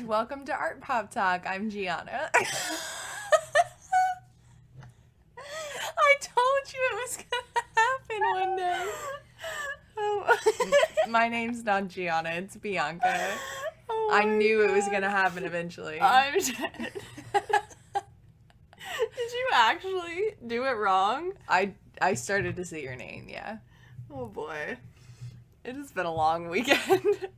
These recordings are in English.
welcome to Artpop Talk. I'm Gianna. I told you it was going to happen one day. My name's not Gianna, it's Bianca. Oh I knew God. it was going to happen eventually. I'm dead. Did you actually do it wrong? I started to say your name, yeah. Oh boy. It has been a long weekend.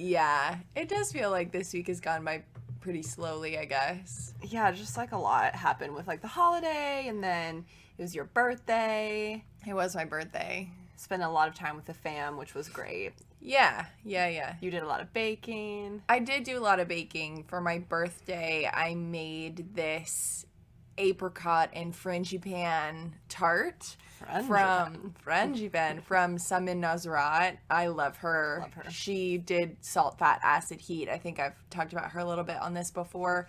Yeah, it does feel like this week has gone by pretty slowly, I guess. Yeah, just like a lot happened with like the holiday, and then it was your birthday. It was my birthday. Spent a lot of time with the fam, which was great. Yeah. You did a lot of baking. I did do a lot of baking. For my birthday, I made this apricot and frangipane tart from Samin Nazrat. I love her. She did Salt, Fat, Acid, Heat. I think I've talked about her a little bit on this before,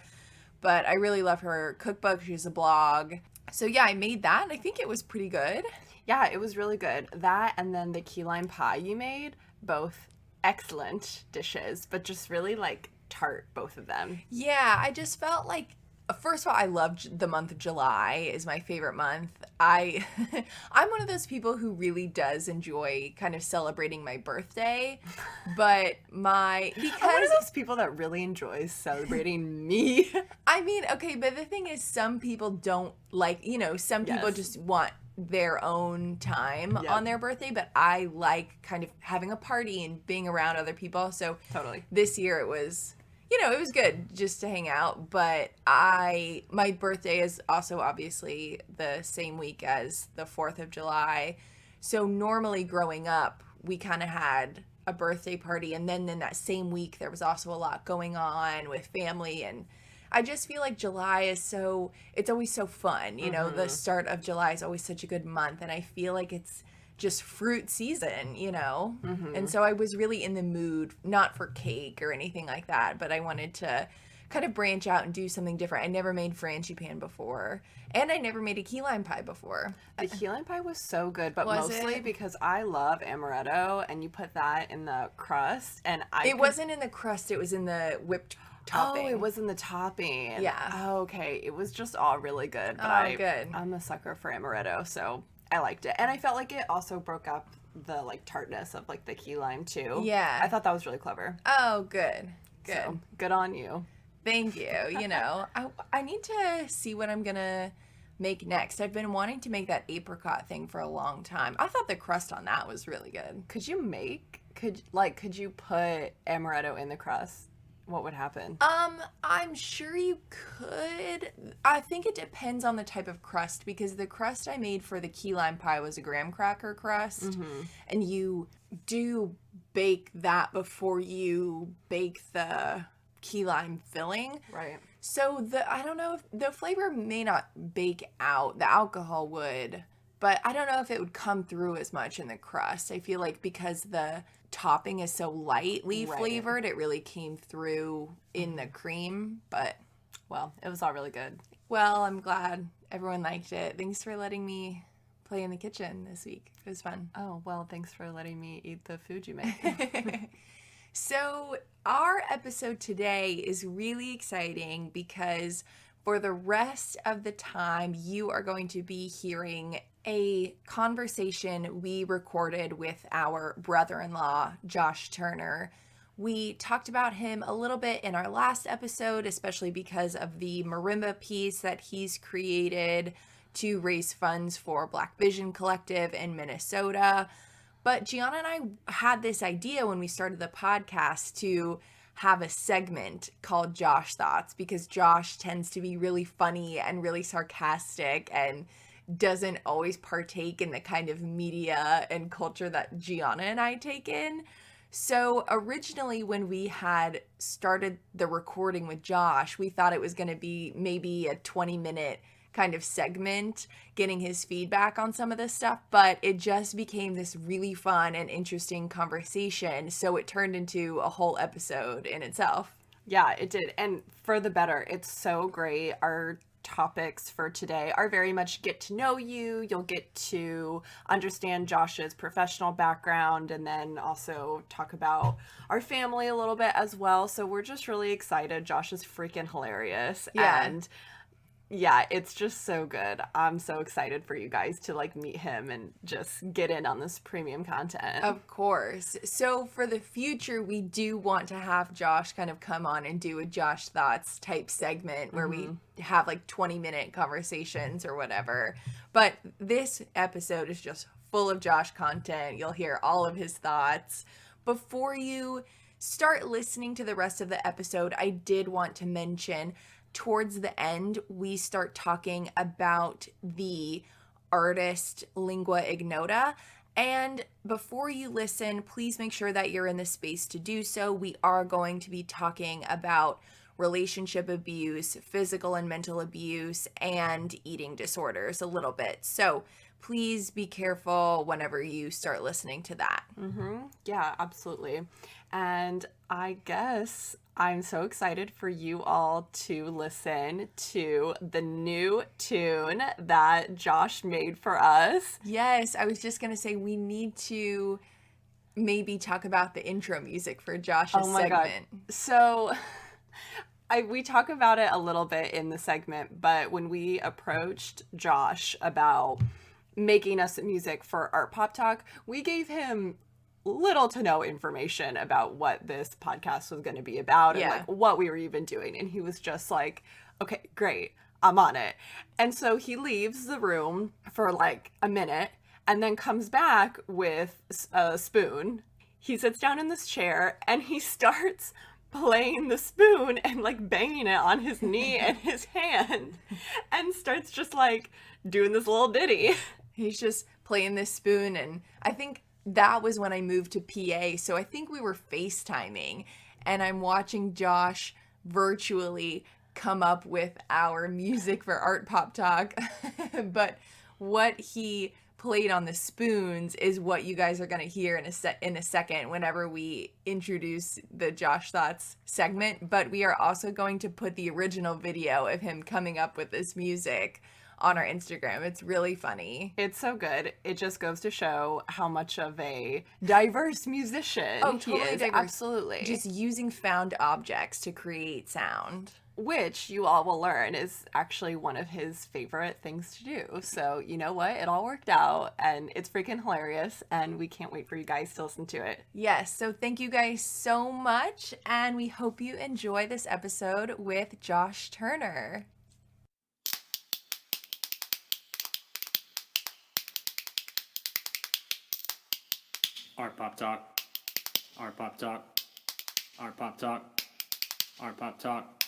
but I really love her cookbook. She has a blog. So yeah, I made that and I think it was pretty good. Yeah, it was really good. That and then the key lime pie you made, both excellent dishes, but just really like tart, both of them. Yeah, I just felt like, first of all, I loved the month of July is my favorite month. I'm one of those people who really does enjoy kind of celebrating my birthday, but I'm one of those people that really enjoys celebrating me. I mean, okay, but the thing is, some people don't like, some people Yes. just want their own time Yep. on their birthday, but I like kind of having a party and being around other people. So Totally. this year it was, it was good just to hang out, but my birthday is also obviously the same week as the 4th of July. So normally growing up, we kind of had a birthday party, and then in that same week, there was also a lot going on with family, and I just feel like July is it's always so fun. The start of July is always such a good month, and I feel like it's just fruit season, And so I was really in the mood, not for cake or anything like that, but I wanted to kind of branch out and do something different. I never made frangipane before, and I never made a key lime pie before. The key lime pie was so good, but Was mostly it? because I love amaretto, and you put that in the crust, and It wasn't in the crust, it was in the whipped topping. Oh, it was in the topping. Yeah. Oh, okay. It was just all really good. But I'm a sucker for amaretto, so I liked it. And I felt like it also broke up the like tartness of like the key lime too. Yeah. I thought that was really clever. Oh, good. So, good on you. Thank you. I need to see what I'm going to make next. I've been wanting to make that apricot thing for a long time. I thought the crust on that was really good. Could you put amaretto in the crust? What would happen? I'm sure you could. I think it depends on the type of crust, because the crust I made for the key lime pie was a graham cracker crust, and you do bake that before you bake the key lime filling. Right. So I don't know if the flavor may not bake out, the alcohol would, but I don't know if it would come through as much in the crust. I feel like because the topping is so lightly flavored, it really came through in the cream, but well, it was all really good. Well, I'm glad everyone liked it. Thanks for letting me play in the kitchen this week. It was fun. Oh, well, thanks for letting me eat the food you make. So our episode today is really exciting because for the rest of the time, you are going to be hearing a conversation we recorded with our brother-in-law, Josh Turner. We talked about him a little bit in our last episode, especially because of the marimba piece that he's created to raise funds for Black Vision Collective in Minnesota. But Gianna and I had this idea when we started the podcast to have a segment called Josh Thoughts, because Josh tends to be really funny and really sarcastic and doesn't always partake in the kind of media and culture that Gianna and I take in. So originally when we had started the recording with Josh, we thought it was going to be maybe a 20-minute kind of segment, getting his feedback on some of this stuff, but it just became this really fun and interesting conversation, so it turned into a whole episode in itself. Yeah, it did, and for the better. It's so great. Our topics for today are very much get to know you. You'll get to understand Josh's professional background and then also talk about our family a little bit as well. So we're just really excited. Josh is freaking hilarious. Yeah. And yeah, it's just so good. I'm so excited for you guys to like meet him and just get in on this premium content. Of course. So for the future, we do want to have Josh kind of come on and do a Josh Thoughts type segment where we have like 20-minute conversations or whatever. But this episode is just full of Josh content. You'll hear all of his thoughts. Before you start listening to the rest of the episode, I did want to mention towards the end, we start talking about the artist Lingua Ignota. And before you listen, please make sure that you're in the space to do so. We are going to be talking about relationship abuse, physical and mental abuse, and eating disorders a little bit. So please be careful whenever you start listening to that. Yeah, absolutely. And I guess I'm so excited for you all to listen to the new tune that Josh made for us. Yes, I was just going to say we need to maybe talk about the intro music for Josh's segment. God. So we talk about it a little bit in the segment, but when we approached Josh about making us music for Artpop Talk, we gave him little to no information about what this podcast was going to be about and like what we were even doing. And he was just like, okay, great, I'm on it. And so he leaves the room for like a minute and then comes back with a spoon. He sits down in this chair and he starts playing the spoon and like banging it on his knee and his hand and starts just like doing this little ditty. He's just playing this spoon, and I think that was when I moved to PA, so I think we were FaceTiming, and I'm watching Josh virtually come up with our music for Artpop Talk, but what he played on the spoons is what you guys are going to hear in a second whenever we introduce the Josh Thoughts segment, but we are also going to put the original video of him coming up with this music on our Instagram. It's really funny. It's so good. It just goes to show how much of a diverse musician totally he is. Diverse. Absolutely. Just using found objects to create sound. Which you all will learn is actually one of his favorite things to do. So you know what? It all worked out and it's freaking hilarious and we can't wait for you guys to listen to it. Yes. So thank you guys so much and we hope you enjoy this episode with Josh Turner. Artpop Talk, Artpop Talk, Artpop Talk, Artpop Talk.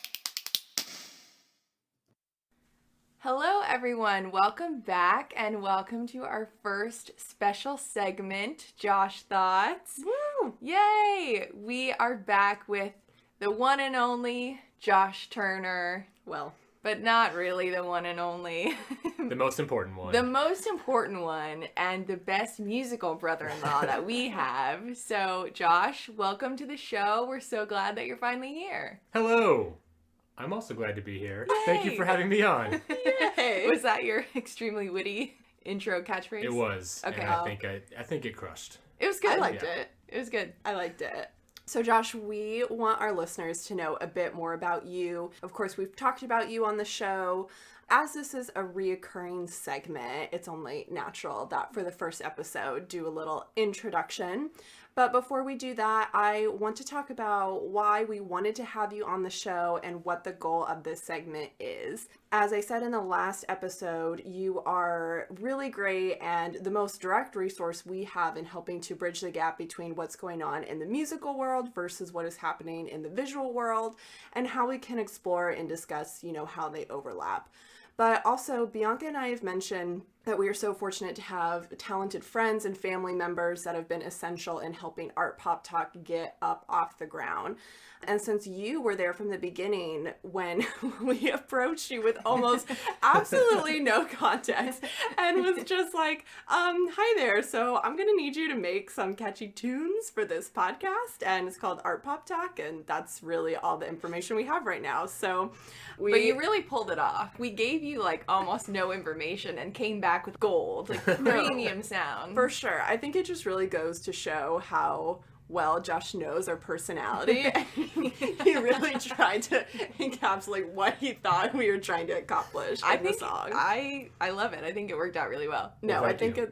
Hello everyone, welcome back and welcome to our first special segment, Josh Thoughts. Woo! Yay! We are back with the one and only Josh Turner. Well, but not really the one and only. The most important one. The most important one and the best musical brother-in-law that we have. So, Josh, welcome to the show. We're so glad that you're finally here. Hello. I'm also glad to be here. Yay. Thank you for having me on. Yay. Was that your extremely witty intro catchphrase? It was. Okay. And I think it crushed. It was good. I liked it. It was good. I liked it. So Josh, we want our listeners to know a bit more about you. Of course, we've talked about you on the show. As this is a reoccurring segment, it's only natural that for the first episode, do a little introduction. But before we do that, I want to talk about why we wanted to have you on the show and what the goal of this segment is. As I said in the last episode, you are really great and the most direct resource we have in helping to bridge the gap between what's going on in the musical world versus what is happening in the visual world and how we can explore and discuss, how they overlap. But also, Bianca and I have mentioned that we are so fortunate to have talented friends and family members that have been essential in helping Artpop Talk get up off the ground. And since you were there from the beginning when we approached you with almost absolutely no context and was just like, hi there, so I'm going to need you to make some catchy tunes for this podcast, and it's called Artpop Talk, and that's really all the information we have right now. So But you really pulled it off. We gave you like almost no information and came back with gold, like premium sound. For sure. I think it just really goes to show how well Josh knows our personality. He really tried to encapsulate what he thought we were trying to accomplish in the song. I love it. I think it worked out really well. No, Well, I thank think you.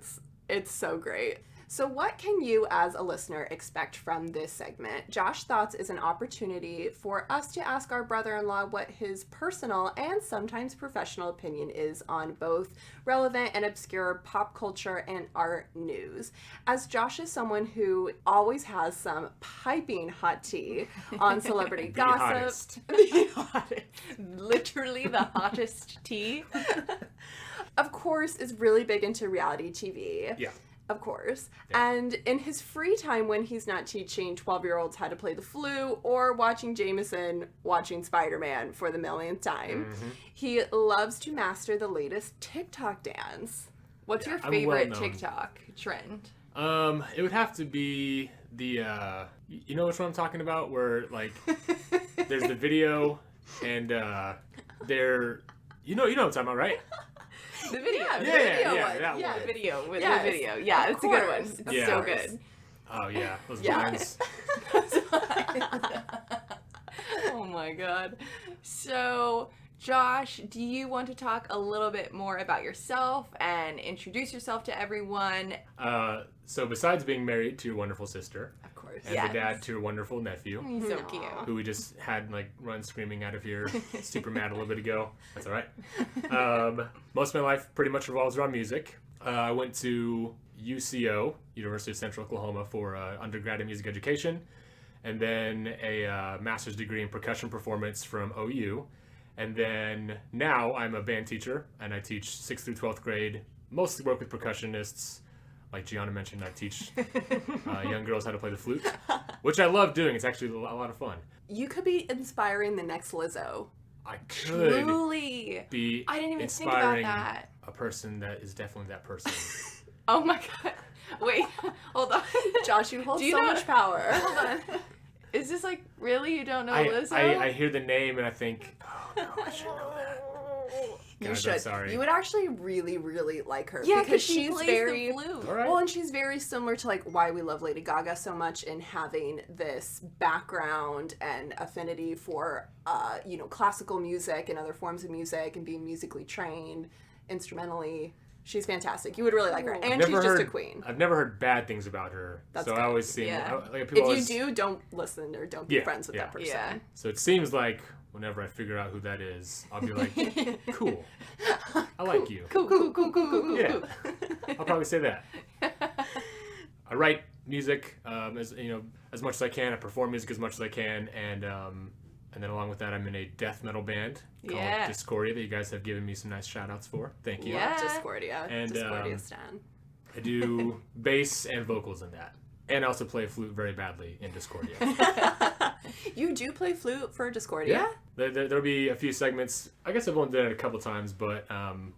it's so great. So what can you as a listener expect from this segment? Josh Thoughts is an opportunity for us to ask our brother-in-law what his personal and sometimes professional opinion is on both relevant and obscure pop culture and art news. As Josh is someone who always has some piping hot tea on celebrity The gossip. hottest. The hottest. Literally the hottest tea. Of course, is really big into reality TV. Yeah. Of course. Yeah. And in his free time when he's not teaching 12-year-olds how to play the flute or watching Jameson watching Spider-Man for the millionth time, he loves to master the latest TikTok dance. What's your I'm favorite well-known. TikTok trend? It would have to be the you know which one I'm talking about, where like there's the video and they're you know what I'm talking about, right? The video. Yeah, The yeah, video yeah, one. that Yeah, one. video with Yes, the video. Yeah, of it's a good one. course. It's Yeah. so good. Oh yeah, those Yeah. lines. Oh my god. So, Josh, do you want to talk a little bit more about yourself and introduce yourself to everyone? So besides being married to your wonderful sister Of course. and Yes. the dad to your wonderful nephew, He's so Aw. cute. who we just had like run screaming out of here, super mad a little bit ago. That's all right. Most of my life pretty much revolves around music. I went to UCO, University of Central Oklahoma, for undergrad in music education, and then a master's degree in percussion performance from OU. And then now I'm a band teacher, and I teach 6th through 12th grade, mostly work with percussionists. Like Gianna mentioned, I teach young girls how to play the flute, which I love doing. It's actually a lot of fun. You could be inspiring the next Lizzo. I could Truly. be I didn't even think about inspiring that. a person that is definitely that person. Oh my god. Wait, hold on. Josh, you hold Do you so know- much power. Hold on. Is this like, really? You don't know I, Lizzo? I hear the name and I think, oh no, I should know that. You Guys, should. I'm sorry. You would actually really, really like her. Yeah, because she she's plays very the flute. All right. well, and she's very similar to like why we love Lady Gaga so much in having this background and affinity for classical music and other forms of music and being musically trained instrumentally. She's fantastic. You would really like her, Ooh. and she's just a queen. I've never heard bad things about her. That's so good. I always seem Yeah. like people If always, you do, don't listen or don't be Yeah, friends with yeah. that person. Yeah. So it seems like whenever I figure out who that is, I'll be like, cool. I like you. Cool, cool, cool, cool, cool, cool. Yeah. I'll probably say that. I write music as much as I can. I perform music as much as I can, and then along with that, I'm in a death metal band called Yeah. Discordia that you guys have given me some nice shout outs for. Thank you. Yeah. Discordia. And, Discordia Stan. I do bass and vocals in that. And I also play flute very badly in Discordia. You do play flute for Discordia? Yeah. There'll be a few segments. I guess I've only done it a couple times, but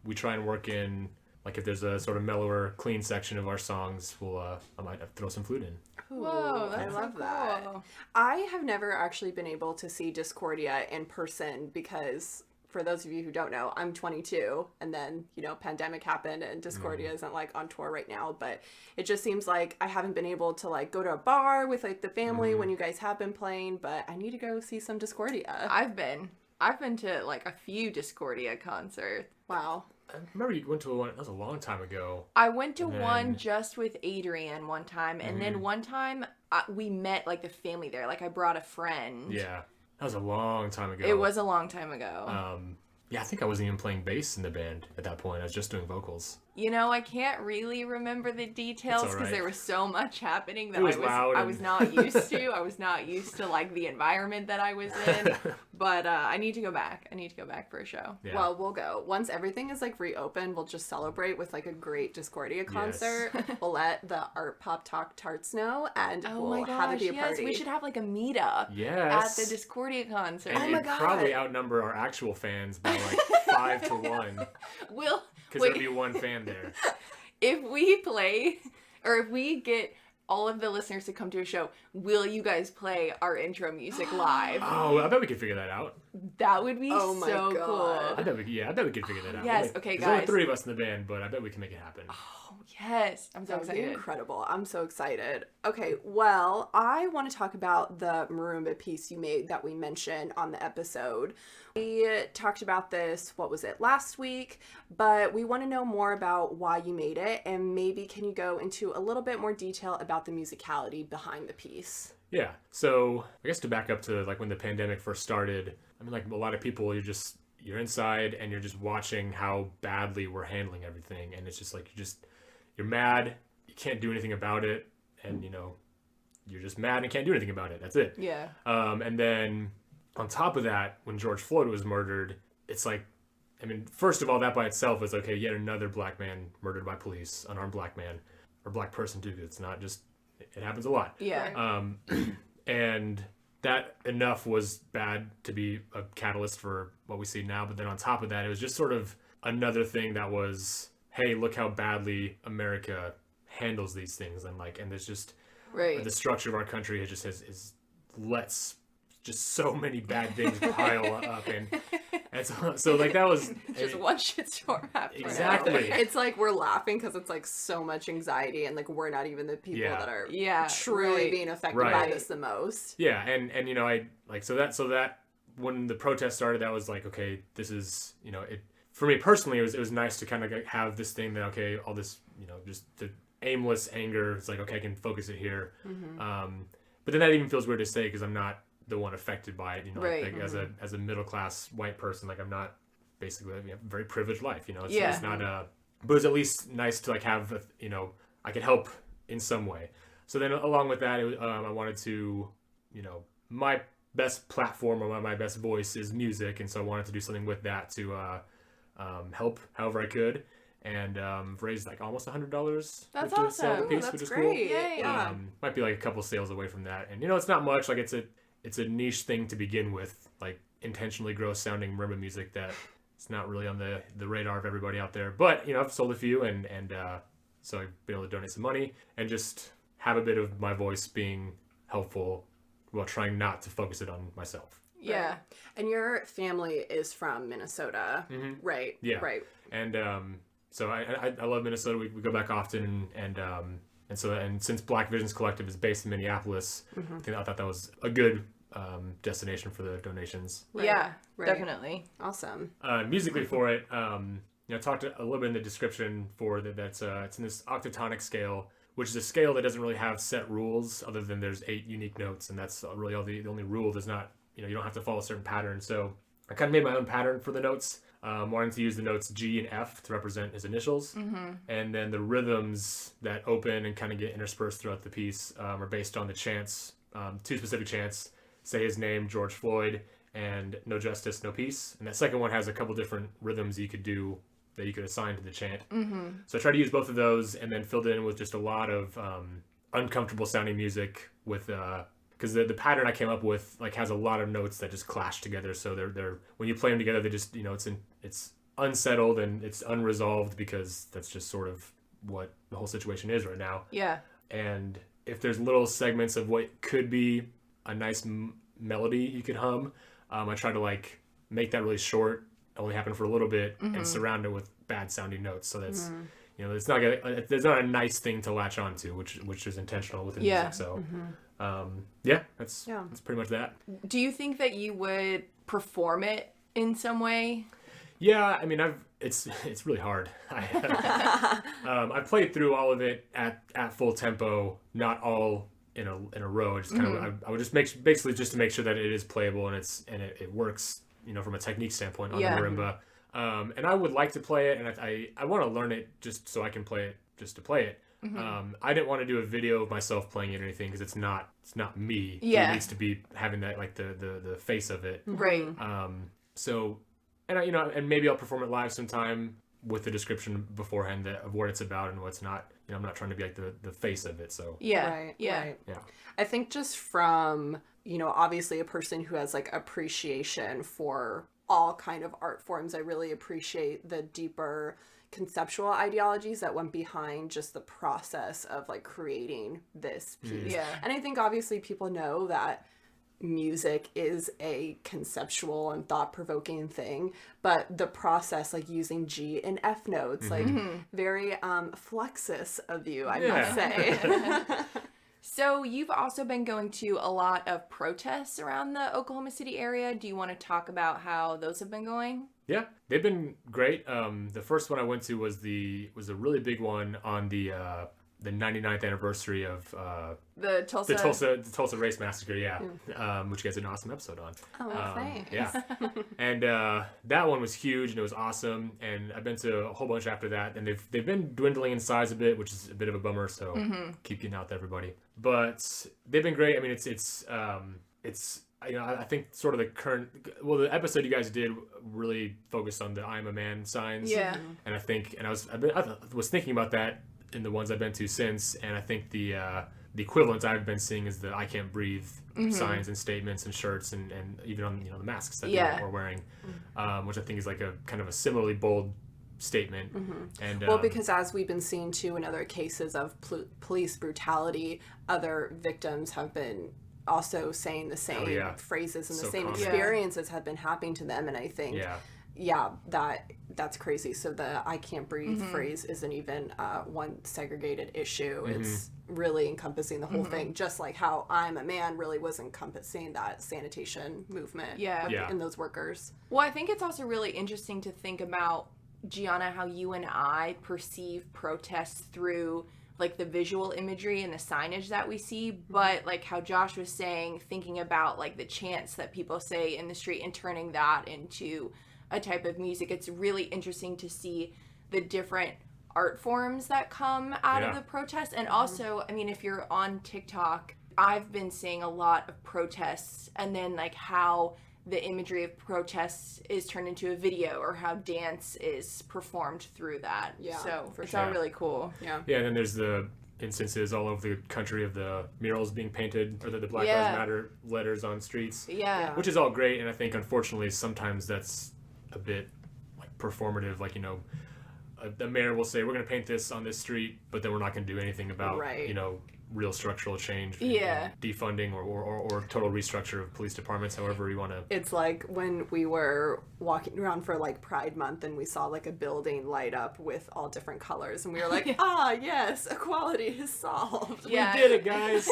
we try and work in, like if there's a sort of mellower, clean section of our songs, I might throw some flute in. Whoa, I that's so love that. cool. I have never actually been able to see Discordia in person because, for those of you who don't know, I'm 22, and then, pandemic happened, and Discordia isn't, like, on tour right now, but it just seems like I haven't been able to, like, go to a bar with, like, the family when you guys have been playing, but I need to go see some Discordia. I've been to like a few Discordia concerts. Wow. I remember you went to one, that was a long time ago. I went to And one then- just with Adrian one time, and then one time we met like the family there. Like I brought a friend. Yeah. That was a long time ago. It was a long time ago. Yeah, I think I wasn't even playing bass in the band at that point. I was just doing vocals. You know, I can't really remember the details It's all because right. there was so much happening that It was loud I and- was not used to. I was not used to like the environment that I was in. But I need to go back. I need to go back for a show. Yeah. Well, we'll go. Once everything is like reopened, we'll just celebrate with like a great Discordia concert. We'll let the Artpop Talk tarts know, and Oh we'll my gosh, have it be a yes, party. we should have like a meetup Yes. at the Discordia concert. And Oh my it'd God. probably outnumber our actual fans by like 5 to 1. We'll Because wait, there'd be one fan there. if we play or if we get all of the listeners to come to a show, will you guys play our intro music live? Oh, I bet we could figure that out. That would be Oh my so God. cool. I bet we could figure that out. Yes, Like, okay, there's only guys. 3 of us in the band, but I bet we can make it happen. Oh, yes. I'm so That would be excited. incredible. I'm so excited. Okay, well, I want to talk about the marimba piece you made that we mentioned on the episode. We talked about this, what was it, last week, but we want to know more about why you made it, and maybe can you go into a little bit more detail about the musicality behind the piece? Yeah. So I guess to back up to like when the pandemic first started, I mean, like a lot of people, you're inside and you're just watching how badly we're handling everything, and it's just like you're mad, you can't do anything about it, and you're just mad and can't do anything about it. That's it. Yeah. And then on top of that, when George Floyd was murdered, it's like, I mean, first of all, that by itself is okay, yet another black man murdered by police, unarmed black man, or black person too, 'cause it's not just, it happens a lot. Yeah. And that enough was bad to be a catalyst for what we see now. But then on top of that, it was just sort of another thing that was, hey, look how badly America handles these things. And there's just, Right. the structure of our country is lets just so many bad things pile up. And so like that was Just one shitstorm after Exactly. another. It's like we're laughing because it's like so much anxiety, and like we're not even the people Yeah. that are Yeah, truly right. being affected Right. by this the most. Yeah, and I like so that when the protest started, that was like, okay, this is it for me personally. It was nice to kind of have this thing that, okay, all this just the aimless anger. It's like, okay, I can focus it here. But then that even feels weird to say because I'm not the one affected by it. Right. Like as a middle class white person, like I'm not basically living a very privileged life. It's, Yeah. it's not but it's at least nice to like have I could help in some way. So then along with that, I wanted to my best platform or my best voice is music, and so I wanted to do something with that to help however I could, and raised like almost $100. That's to sell the awesome. piece, That's which is great. cool. Yay. Yeah. Might be like a couple sales away from that, and it's not much. Like it's a niche thing to begin with, like intentionally gross sounding marimba music that it's not really on the radar of everybody out there. But I've sold a few, and so I've been able to donate some money and just have a bit of my voice being helpful while trying not to focus it on myself. Yeah. Right. And your family is from Minnesota, right? Yeah. Right. And so I love Minnesota. We go back often, and since Black Visions Collective is based in Minneapolis, I thought that was a good destination for the donations. Right. Yeah. Right. Definitely. Awesome. Musically for it, I talked a little bit in the description for that. It's in this octatonic scale, which is a scale that doesn't really have set rules other than there's 8 unique notes, and that's really all the only rule. There's not you don't have to follow a certain pattern. So I kind of made my own pattern for the notes. Wanting to use the notes G and F to represent his initials, and then the rhythms that open and kind of get interspersed throughout the piece are based on the chants, 2 specific chants: "Say His Name, George Floyd," and "No Justice, No Peace." And that second one has a couple different rhythms you could do that you could assign to the chant. So I tried to use both of those, and then filled in with just a lot of uncomfortable sounding music with. Because the pattern I came up with has a lot of notes that just clash together, so they're when you play them together, they just it's unsettled and it's unresolved because that's just sort of what the whole situation is right now. Yeah. And if there's little segments of what could be a nice melody you could hum, I try to make that really short, only happen for a little bit, and surround it with bad sounding notes, so that's it's not there's not a nice thing to latch onto, which is intentional with the music. So. That's pretty much that. Do you think that you would perform it in some way? Yeah, I mean, it's really hard. I've played through all of it at full tempo, not all in a row. Just kind of I would just basically just to make sure that it is playable and it works, from a technique standpoint on the marimba. And I would like to play it, and I want to learn it just so I can play it, just to play it. I didn't want to do a video of myself playing it or anything because it's not me. Yeah. It needs to be having that like the face of it. Right. So, and I, and maybe I'll perform it live sometime with the description beforehand of what it's about and what's not. I'm not trying to be like the face of it. So Yeah. Right. Yeah. I think just from, obviously a person who has like appreciation for all kind of art forms, I really appreciate the deeper conceptual ideologies that went behind just the process of like creating this piece. Yeah. And I think obviously people know that music is a conceptual and thought-provoking thing, but the process, like using G and F notes, like very Flexus of you, I must say. So you've also been going to a lot of protests around the Oklahoma City area. Do you want to talk about how those have been going? Yeah, they've been great. The first one I went to was a really big one on the 99th anniversary of The Tulsa Race Massacre, which you guys did an awesome episode on. Oh, thanks. Yeah, and that one was huge and it was awesome. And I've been to a whole bunch after that, and they've been dwindling in size a bit, which is a bit of a bummer. So keep getting out to everybody. But they've been great. I mean, it's I think sort of the episode you guys did really focused on the "I'm a man" signs. Yeah. And I was thinking about that in the ones I've been to since, and I think the equivalent I've been seeing is the "I can't breathe" signs and statements and shirts and even on the masks that people are wearing, which I think is like a kind of a similarly bold statement. And well, because as we've been seeing too in other cases of police brutality, other victims have been also saying the same phrases and the same experiences have been happening to them. And I think that's crazy. So the "I can't breathe" phrase isn't even one segregated issue. It's really encompassing the whole thing, just like how "I'm a man" really was encompassing that sanitation movement in those workers. Well, I think it's also really interesting to think about, Gianna, how you and I perceive protests through like the visual imagery and the signage that we see, but like how Josh was saying, thinking about like the chants that people say in the street and turning that into a type of music. It's really interesting to see the different art forms that come out of the protest. And also, I mean, if you're on TikTok, I've been seeing a lot of protests and then like how the imagery of protests is turned into a video or how dance is performed through that. Yeah, so it's all really cool. Yeah, and then there's the instances all over the country of the murals being painted or the Black Lives Matter letters on streets. Yeah. Which is all great, and I think unfortunately sometimes that's a bit like performative, like, the mayor will say we're going to paint this on this street, but then we're not going to do anything about real structural change, defunding or total restructure of police departments, however you want to. It's like when we were walking around for like Pride Month and we saw like a building light up with all different colors and we were like, yes, equality is solved. Yeah. We did it, guys.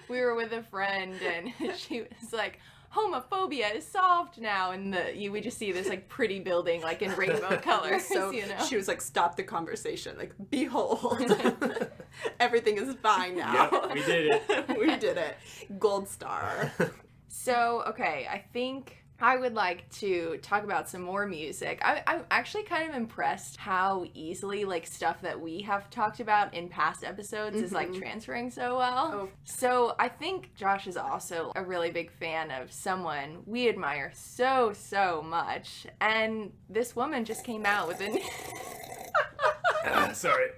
we were with a friend and she was like, homophobia is solved now, and we just see this like pretty building like in rainbow colors. So she was like, stop the conversation, like, behold, everything is fine now. Yep, we did it. We did it. Gold star. So okay, I think I would like to talk about some more music. I'm actually kind of impressed how easily like stuff that we have talked about in past episodes is like transferring so well. Oh. So I think Josh is also a really big fan of someone we admire so much. And this woman just came out with a... Sorry.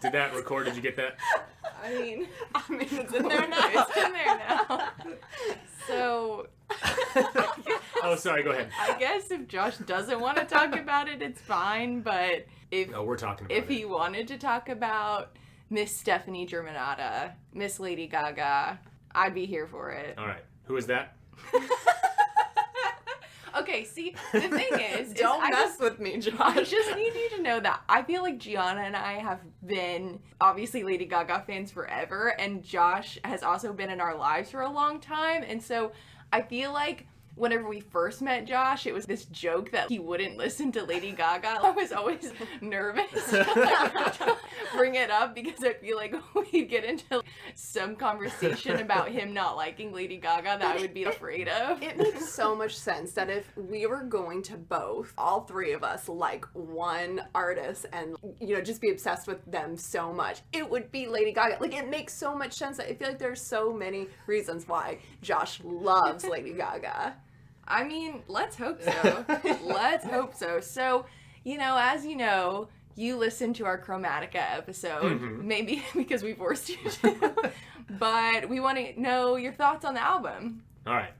Did that record? Did you get that? I mean, it's in there now. It's in there now. So... Oh, sorry, go ahead. I guess if Josh doesn't want to talk about it, it's fine, but we're talking about if he wanted to talk about Miss Stephanie Germanotta, Miss Lady Gaga, I'd be here for it. All right. Who is that? Okay, see, the thing is... Don't mess with me, Josh. I just need you to know that I feel like Gianna and I have been, obviously, Lady Gaga fans forever, and Josh has also been in our lives for a long time, and so I feel like whenever we first met Josh, it was this joke that he wouldn't listen to Lady Gaga. I was always nervous for bring it up because I feel like we'd get into some conversation about him not liking Lady Gaga that I would be afraid of. It makes so much sense that if we were going to both, all three of us, like one artist and, you know, just be obsessed with them so much, it would be Lady Gaga. Like, it makes so much sense. I feel like there's so many reasons why Josh loves Lady Gaga. I mean, let's hope so. Let's hope so. So, you know, as you know, you listened to our Chromatica episode, maybe because we forced you to, but we want to know your thoughts on the album. All right.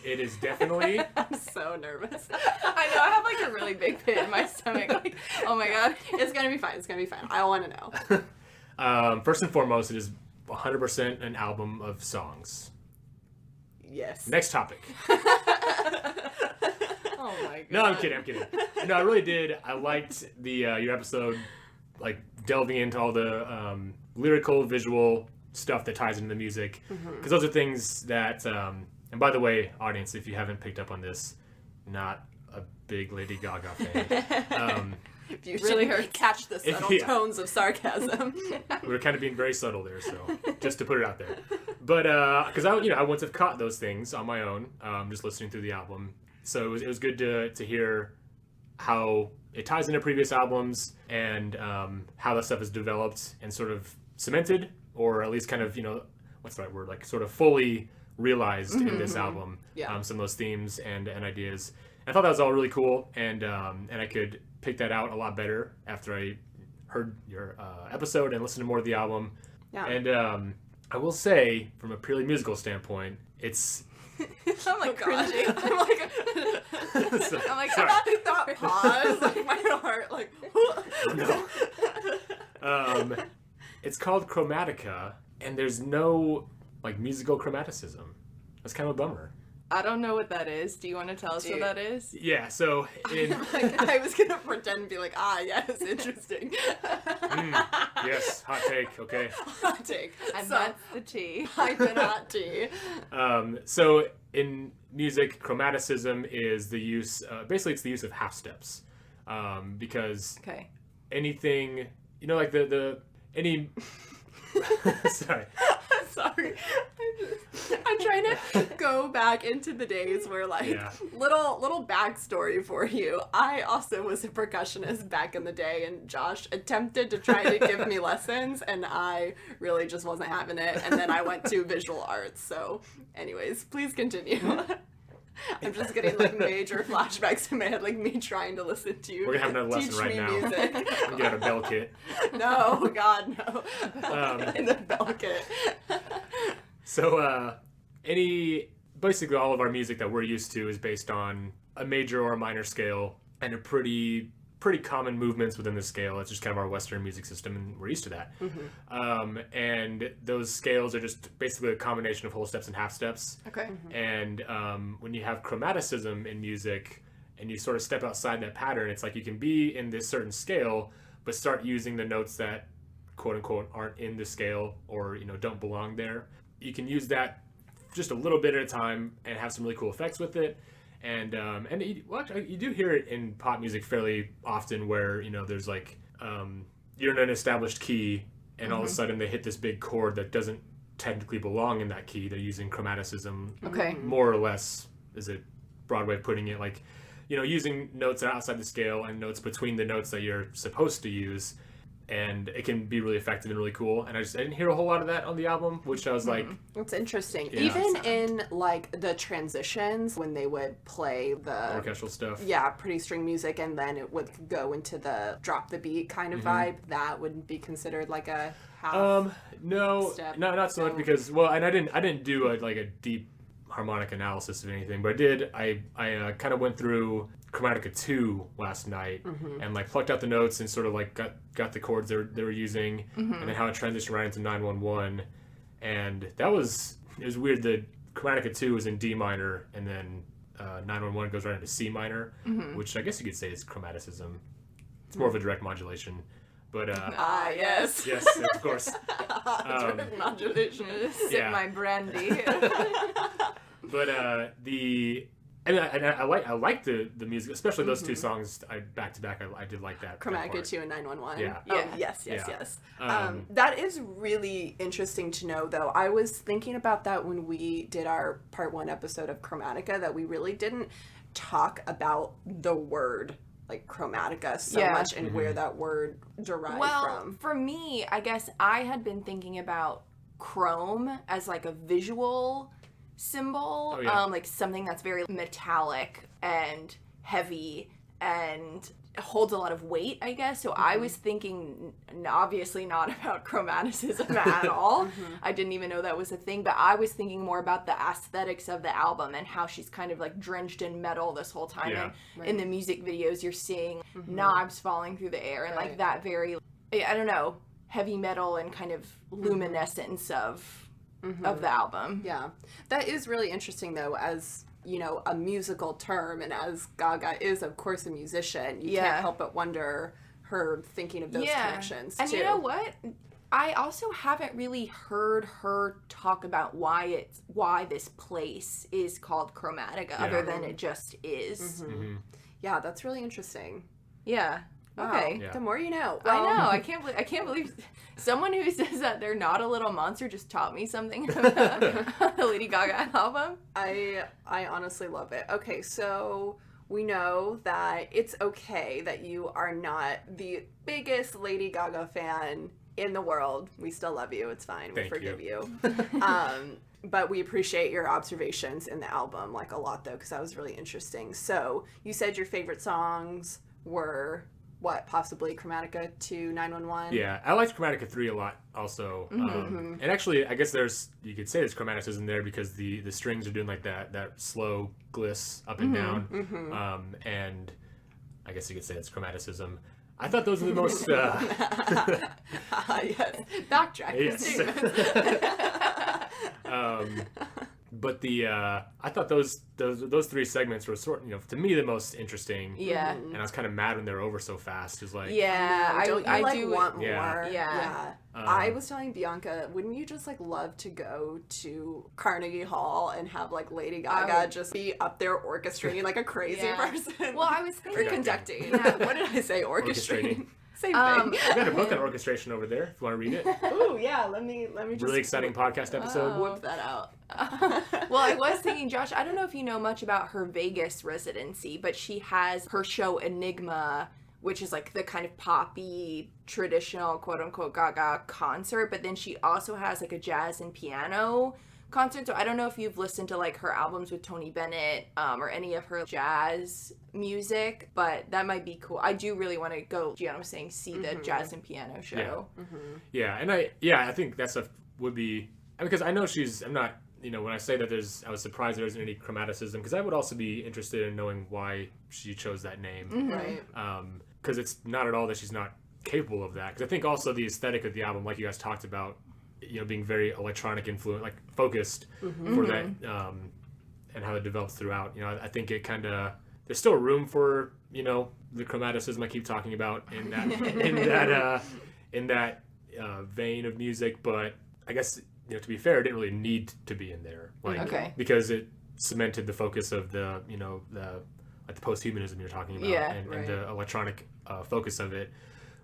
It is definitely... I'm so nervous. I know, I have like a really big pit in my stomach. Like, oh my God. It's going to be fine. It's going to be fine. I want to know. First and foremost, it is 100% an album of songs. Yes. Next topic. Oh my God. No, I'm kidding. No, I really did. I liked the your episode, like delving into all the lyrical, visual stuff that ties into the music, because those are things that. And by the way, audience, if you haven't picked up on this, not a big Lady Gaga fan. If you really really catch the subtle tones of sarcasm. We were kind of being very subtle there, so just to put it out there. But because I once have caught those things on my own, just listening through the album. So it was good to hear how it ties into previous albums and how that stuff is developed and sort of cemented, or at least kind of, you know, what's the right word, like sort of fully realized in this album. Yeah. Some of those themes and ideas. I thought that was all really cool, and I could pick that out a lot better after I heard your episode and listened to more of the album. Yeah. And I will say, from a purely musical standpoint, it's... I'm like cringing. I'm like, I'm like, Sorry. that pause, like my heart, like, No. It's called Chromatica, and there's no like musical chromaticism. That's kind of a bummer. I don't know what that is. Do you want to tell us what that is? Yeah, so in like, I was gonna pretend to be like, yes, interesting. yes, hot take, okay. Hot take. And So, that's the tea. I've been hot tea. So in music, chromaticism is the use, basically it's the use of half steps, because Okay. anything, you know, like any, sorry. Sorry. I'm trying to go back into the days where, like, Yeah. little backstory for you. I also was a percussionist back in the day, and Josh attempted to try to give me lessons, and I really just wasn't having it. And then I went to visual arts. So, anyways, please continue. I'm just getting like major flashbacks in my head, like me trying to listen to you. We're gonna have another lesson teach right me now. music. I'm getting a bell kit. No, God, no. In the bell kit. So, basically all of our music that we're used to is based on a major or a minor scale and a pretty common movements within the scale. It's just kind of our Western music system, and we're used to that. And those scales are just basically a combination of whole steps and half steps. Okay. And when you have chromaticism in music and you sort of step outside that pattern, it's like you can be in this certain scale, but start using the notes that quote unquote aren't in the scale or, you know, don't belong there. You can use that just a little bit at a time and have some really cool effects with it. And you do hear it in pop music fairly often where, you know, there's like, you're in an established key and all of a sudden they hit this big chord that doesn't technically belong in that key. They're using chromaticism. Okay. More or less is a broad way of putting it. Like, you know, using notes outside the scale and notes between the notes that you're supposed to use. And it can be really effective and really cool. And I didn't hear a whole lot of that on the album, which I was like... It's interesting. Yeah. Even in, like, the transitions, when they would play the... orchestral stuff. Yeah, pretty string music, and then it would go into the drop the beat kind of vibe. That would be considered like a half No, step. not so much because... Well, and I didn't do a deep harmonic analysis of anything, but I did. I kind of went through Chromatica 2 last night and like plucked out the notes and sort of like got the chords they were using and then how it transitioned right into 911, and it was weird that Chromatica 2 is in D minor and then 911 goes right into C minor, which I guess you could say is chromaticism. It's more of a direct modulation, but yes. yes, of course. Direct modulation. Sip Yeah. my brandy. But I mean, I like the music, especially those two songs. Back to back, I did like that. Chromatica 2 and 911. Yeah. Oh, Yeah. yes. That is really interesting to know, though. I was thinking about that when we did our part 1 episode of Chromatica, that we really didn't talk about the word like Chromatica so much and where that word derived from. For me, I guess I had been thinking about chrome as like a visual symbol, like something that's very metallic and heavy and holds a lot of weight, I guess. So I was thinking, obviously not about chromaticism at all. I didn't even know that was a thing, but I was thinking more about the aesthetics of the album and how she's kind of like drenched in metal this whole time. Yeah. And in the music videos, you're seeing knives falling through the air and like that very, I don't know, heavy metal and kind of luminescence of the album. Yeah. That is really interesting, though, as you know, a musical term, and as Gaga is, of course, a musician, you can't help but wonder her thinking of those connections, too. And you know what? I also haven't really heard her talk about why this place is called Chromatica, other than it just is. Yeah, that's really interesting. Yeah. Wow. Okay. Yeah. The more you know. I know. I can't believe someone who says that they're not a little monster just taught me something about the Lady Gaga album. I honestly love it. Okay, so we know that it's okay that you are not the biggest Lady Gaga fan in the world. We still love you. It's fine. We forgive you. But we appreciate your observations in the album like a lot, though, because that was really interesting. So you said your favorite songs were what, possibly Chromatica 2, 911? Yeah, I liked Chromatica 3 a lot also. And actually, I guess you could say there's chromaticism there because the strings are doing like that slow gliss up and down. And I guess you could say it's chromaticism. I thought those were the most... Yes. Backtrack. But I thought those 3 segments were to me the most interesting. Yeah. And I was kind of mad when they were over so fast. It's like, yeah, I do want more. Yeah. I was telling Bianca, wouldn't you just like love to go to Carnegie Hall and have like Lady Gaga just be up there orchestrating like a crazy person? Well, I was thinking conducting. Yeah. What did I say? Orchestrating. Same thing. I got a book on orchestration over there if you want to read it. Ooh, yeah. Let me just really exciting podcast episode. whip that out. Well, I was thinking, Josh, I don't know if you know much about her Vegas residency, but she has her show Enigma, which is like the kind of poppy, traditional, quote unquote, Gaga concert. But then she also has like a jazz and piano concert. So I don't know if you've listened to like her albums with Tony Bennett or any of her jazz music, but that might be cool. I do really want to go, Gianna was saying, see the jazz and piano show. Yeah, and I think that stuff would be, because I know I'm not, when I say that I was surprised there isn't any chromaticism, because I would also be interested in knowing why she chose that name. Right. Because it's not at all that she's not capable of that. Because I think also the aesthetic of the album, like you guys talked about, being very electronic influence, like focused for that, and how it develops throughout. I think it kind of, there's still room for, the chromaticism I keep talking about in that vein of music, but I guess, to be fair, it didn't really need to be in there, because it cemented the focus of the post-humanism you're talking about, and the electronic focus of it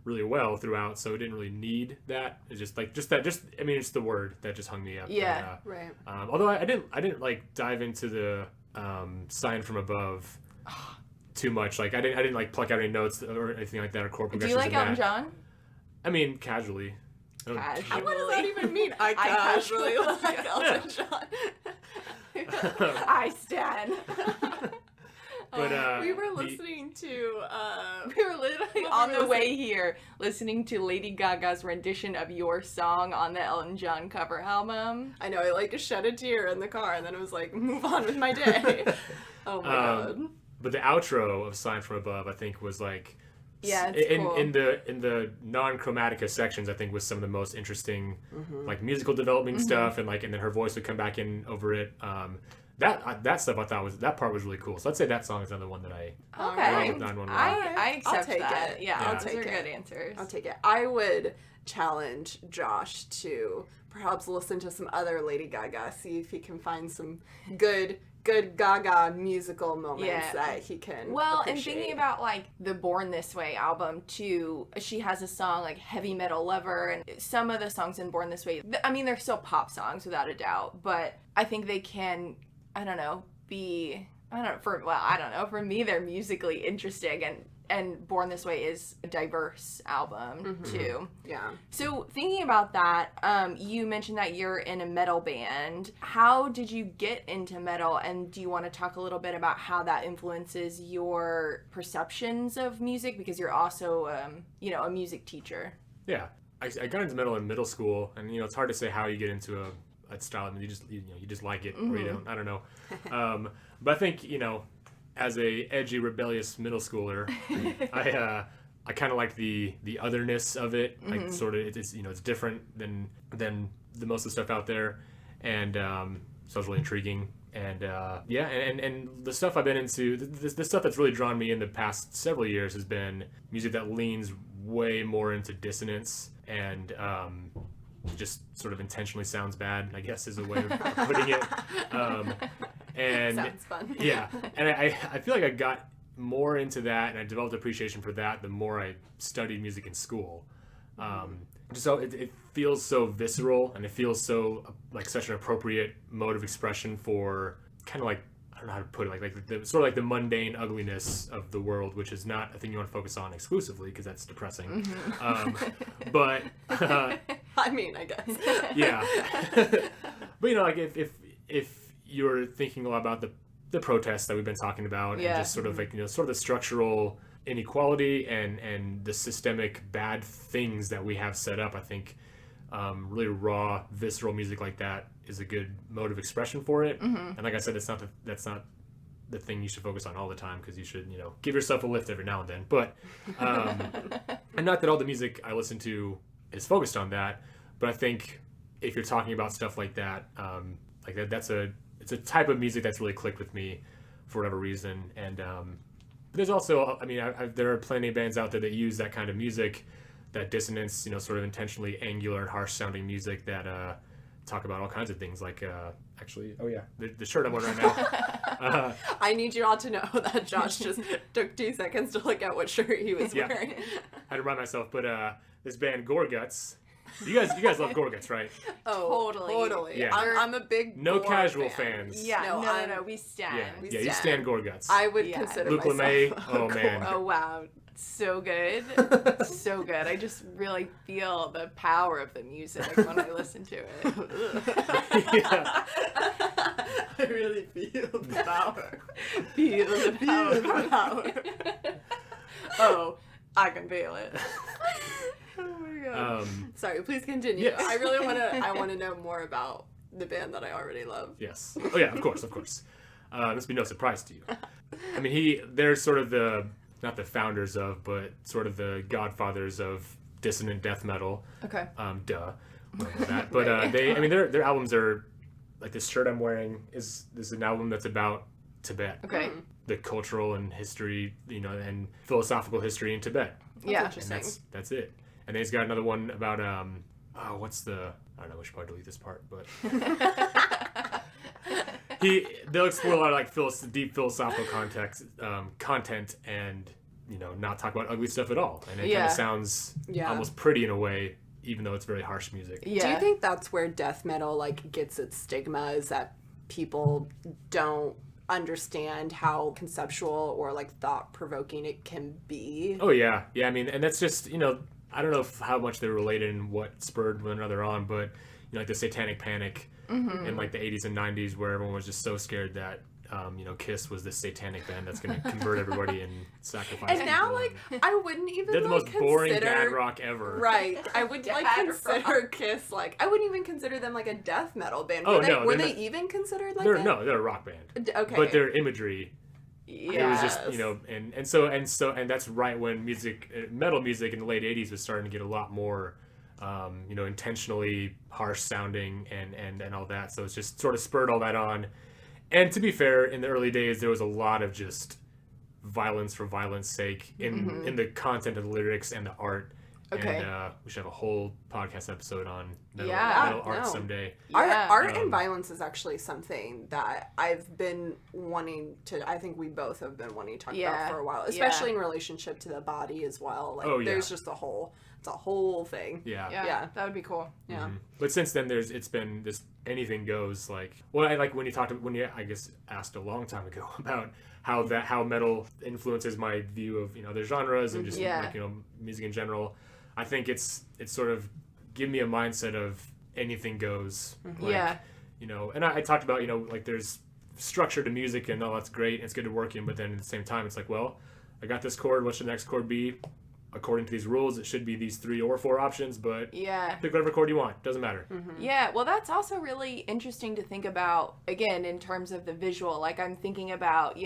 really well throughout. So it didn't really need that. It's just it's the word that just hung me up. Yeah, but, right. Although I didn't like dive into the sign from above too much. Like I didn't like pluck out any notes or anything like that or chord Do progressions. you like in Elton that. John? I mean, casually. What does that even mean? I casually like Elton John. I stand. But we were listening to we were literally on the way here listening to Lady Gaga's rendition of Your Song on the Elton John cover album. I know, I like shed a tear in the car and then it was like, move on with my day. Oh my god. But the outro of Sign from Above, I think, was like, it's cool. in the non-chromatica sections, I think was some of the most interesting like musical developing stuff, and then her voice would come back in over it. that stuff I thought that part was really cool. So I'd say that song is another one that I Okay. love 911. I accept I'll take that. it. Yeah, I'll those take are it. good answers. I'll take it. I would challenge Josh to perhaps listen to some other Lady Gaga, see if he can find some good Gaga musical moments that he can Well, appreciate. and thinking about like the Born This Way album too, she has a song like Heavy Metal Lover, and some of the songs in Born This Way, I mean, they're still pop songs without a doubt, but I think they can, I don't know, for me, they're musically interesting, and Born This Way is a diverse album too. Yeah. So thinking about that, you mentioned that you're in a metal band. How did you get into metal, and do you want to talk a little bit about how that influences your perceptions of music, because you're also a music teacher? Yeah, I got into metal in middle school, and it's hard to say how you get into a style. I mean, you just like it, or you don't. I don't know. But I think as a edgy, rebellious middle schooler, I kind of like the otherness of it. Like sort of, it's different than the most of the stuff out there, and so it was really intriguing. And and the stuff I've been into, the stuff that's really drawn me in the past several years has been music that leans way more into dissonance and just sort of intentionally sounds bad, I guess is a way of putting it. And Sounds fun. Yeah, and I feel like I got more into that, and I developed appreciation for that the more I studied music in school. So it feels so visceral, and it feels so like such an appropriate mode of expression for kind of like, I don't know how to put it, like the sort of like the mundane ugliness of the world, which is not a thing you want to focus on exclusively because that's depressing. But I mean, I guess. yeah. But like if you're thinking a lot about the protests that we've been talking about, and just sort of like sort of the structural inequality and the systemic bad things that we have set up, I think really raw, visceral music like that is a good mode of expression for it. And like I said, that's not the thing you should focus on all the time, because you should give yourself a lift every now and then. But and not that all the music I listen to is focused on that, but I think if you're talking about stuff like that, it's a type of music that's really clicked with me for whatever reason. And there's also, I mean, there are plenty of bands out there that use that kind of music, that dissonance, sort of intentionally angular and harsh sounding music that talk about all kinds of things. Like, actually, the shirt I'm wearing right now. I need you all to know that Josh just took 2 seconds to look at what shirt he was wearing. I had to remind myself, but this band Gorguts. You guys love Gorguts, right? Oh, Totally. Yeah. I'm a big No Gore casual fan. fans. Yeah, No, no, we stand. Yeah, you stand Gorguts. I would Yeah. consider Luke myself LeMay, a oh man. Oh wow, so good, so good. I just really feel the power of the music when I listen to it. Yeah. I really feel the power. Feel the power. Oh, I can feel it. Oh my god. Sorry, please continue. Yes. I really want to know more about the band that I already love. Yes. Oh yeah, of course. This will be no surprise to you. I mean, they're sort of not the founders of, but sort of the godfathers of dissonant death metal. Okay. Duh. We know that. But their albums are, like this shirt I'm wearing is an album that's about Tibet. Okay. The cultural and history, and philosophical history in Tibet. Yeah. And that's it. And then he's got another one about I don't know, we should probably delete this part, but they'll explore a lot of like deep philosophical content, and not talk about ugly stuff at all. And it kind of sounds almost pretty in a way, even though it's very harsh music. Yeah. Do you think that's where death metal like gets its stigma, is that people don't understand how conceptual or like thought-provoking it can be? Oh yeah. I mean, and that's just I don't know how much they're related and what spurred one another on, but like the Satanic Panic in like the 80s and 90s, where everyone was just so scared that Kiss was this satanic band that's going to convert everybody and sacrifice And people. now, like, I wouldn't even they're the like, most boring consider... dad rock ever. Right. I would like Dad consider Kiss like, I wouldn't even consider them like a death metal band. Oh, Were they, no, were they're they not- even considered like They're a rock band. Okay. But their imagery, Yeah. it was just and that's right when metal music in the late 80s was starting to get a lot more intentionally harsh sounding and all that. So it's just sort of spurred all that on. And to be fair, in the early days, there was a lot of just violence for violence sake in the content of the lyrics and the art. Okay. And we should have a whole podcast episode on metal Yeah, art someday. Yeah. Art and violence is actually something that I've been wanting to, I think we both have been wanting to talk about for a while, especially in relationship to the body as well. Like, there's just it's a whole thing. Yeah, that would be cool. Yeah. Mm-hmm. But since then, it's been this anything goes. Like, well, I like when you I guess asked a long time ago about how metal influences my view of other genres and just like music in general. I think it's sort of give me a mindset of anything goes. Like, and I talked about like there's structure to music and that's great and it's good to work in, but then at the same time it's like, well, I got this chord. What should the next chord be? According to these rules, it should be these 3 or 4 options, but pick whatever chord you want. Doesn't matter. Yeah, well, that's also really interesting to think about, again, in terms of the visual. Like, I'm thinking about,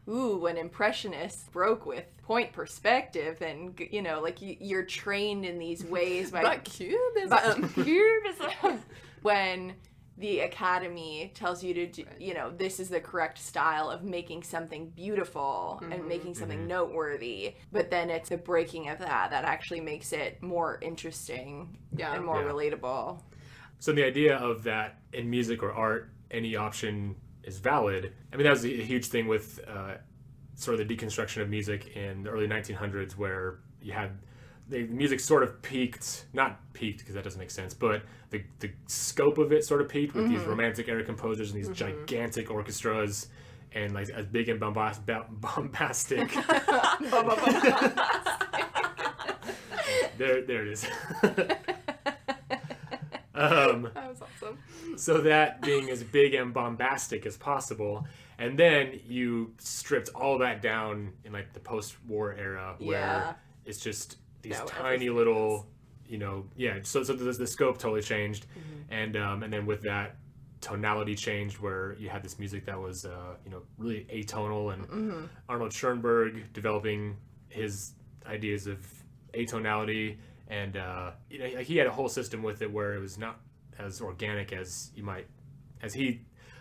when Impressionists broke with point perspective and, like, you're trained in these ways. But Cubism. When the Academy tells you to do, this is the correct style of making something beautiful and making something noteworthy. But then it's the breaking of that actually makes it more interesting and more relatable. So the idea of that in music or art, any option is valid. I mean, that was a huge thing with sort of the deconstruction of music in the early 1900s, where you had the music sort of not peaked because that doesn't make sense, but the scope of it sort of peaked with these romantic era composers and these gigantic orchestras and like as big and bombastic. There it is. That was awesome. So that being as big and bombastic as possible, and then you stripped all that down in like the post-war era where it's just these tiny little, so the scope totally changed, and then with that tonality changed where you had this music that was really atonal, and Arnold Schoenberg developing his ideas of atonality, and he had a whole system with it where it was not as organic as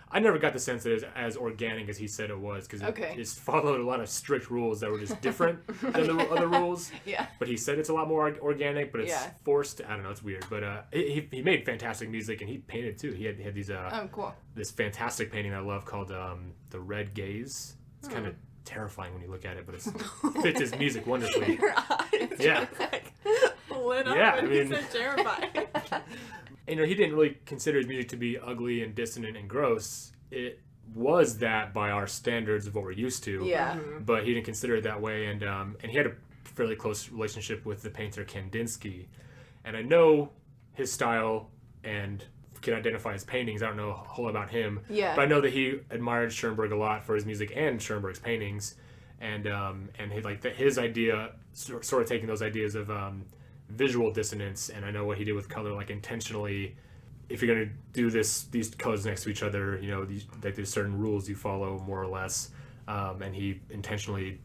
I never got the sense that it was as organic as he said it was, because it just followed a lot of strict rules that were just different than the other rules. But he said it's a lot more organic, but it's forced. I don't know, it's weird. But he made fantastic music, and he painted too. He had these cool. This fantastic painting that I love called The Red Gaze. It's kind of terrifying when you look at it, but it fits his music wonderfully. Your eyes lit up when he said terrifying. And, he didn't really consider his music to be ugly and dissonant and gross. It was that by our standards of what we're used to. But he didn't consider it that way, and he had a fairly close relationship with the painter Kandinsky. And I know his style and can identify his paintings. I don't know a whole lot about him. But I know that he admired Schoenberg a lot for his music and Schoenberg's paintings. And his idea, sort of taking those ideas of visual dissonance, and I know what he did with color, like intentionally, if you're going to do these colors next to each other, there's certain rules you follow more or less, and he intentionally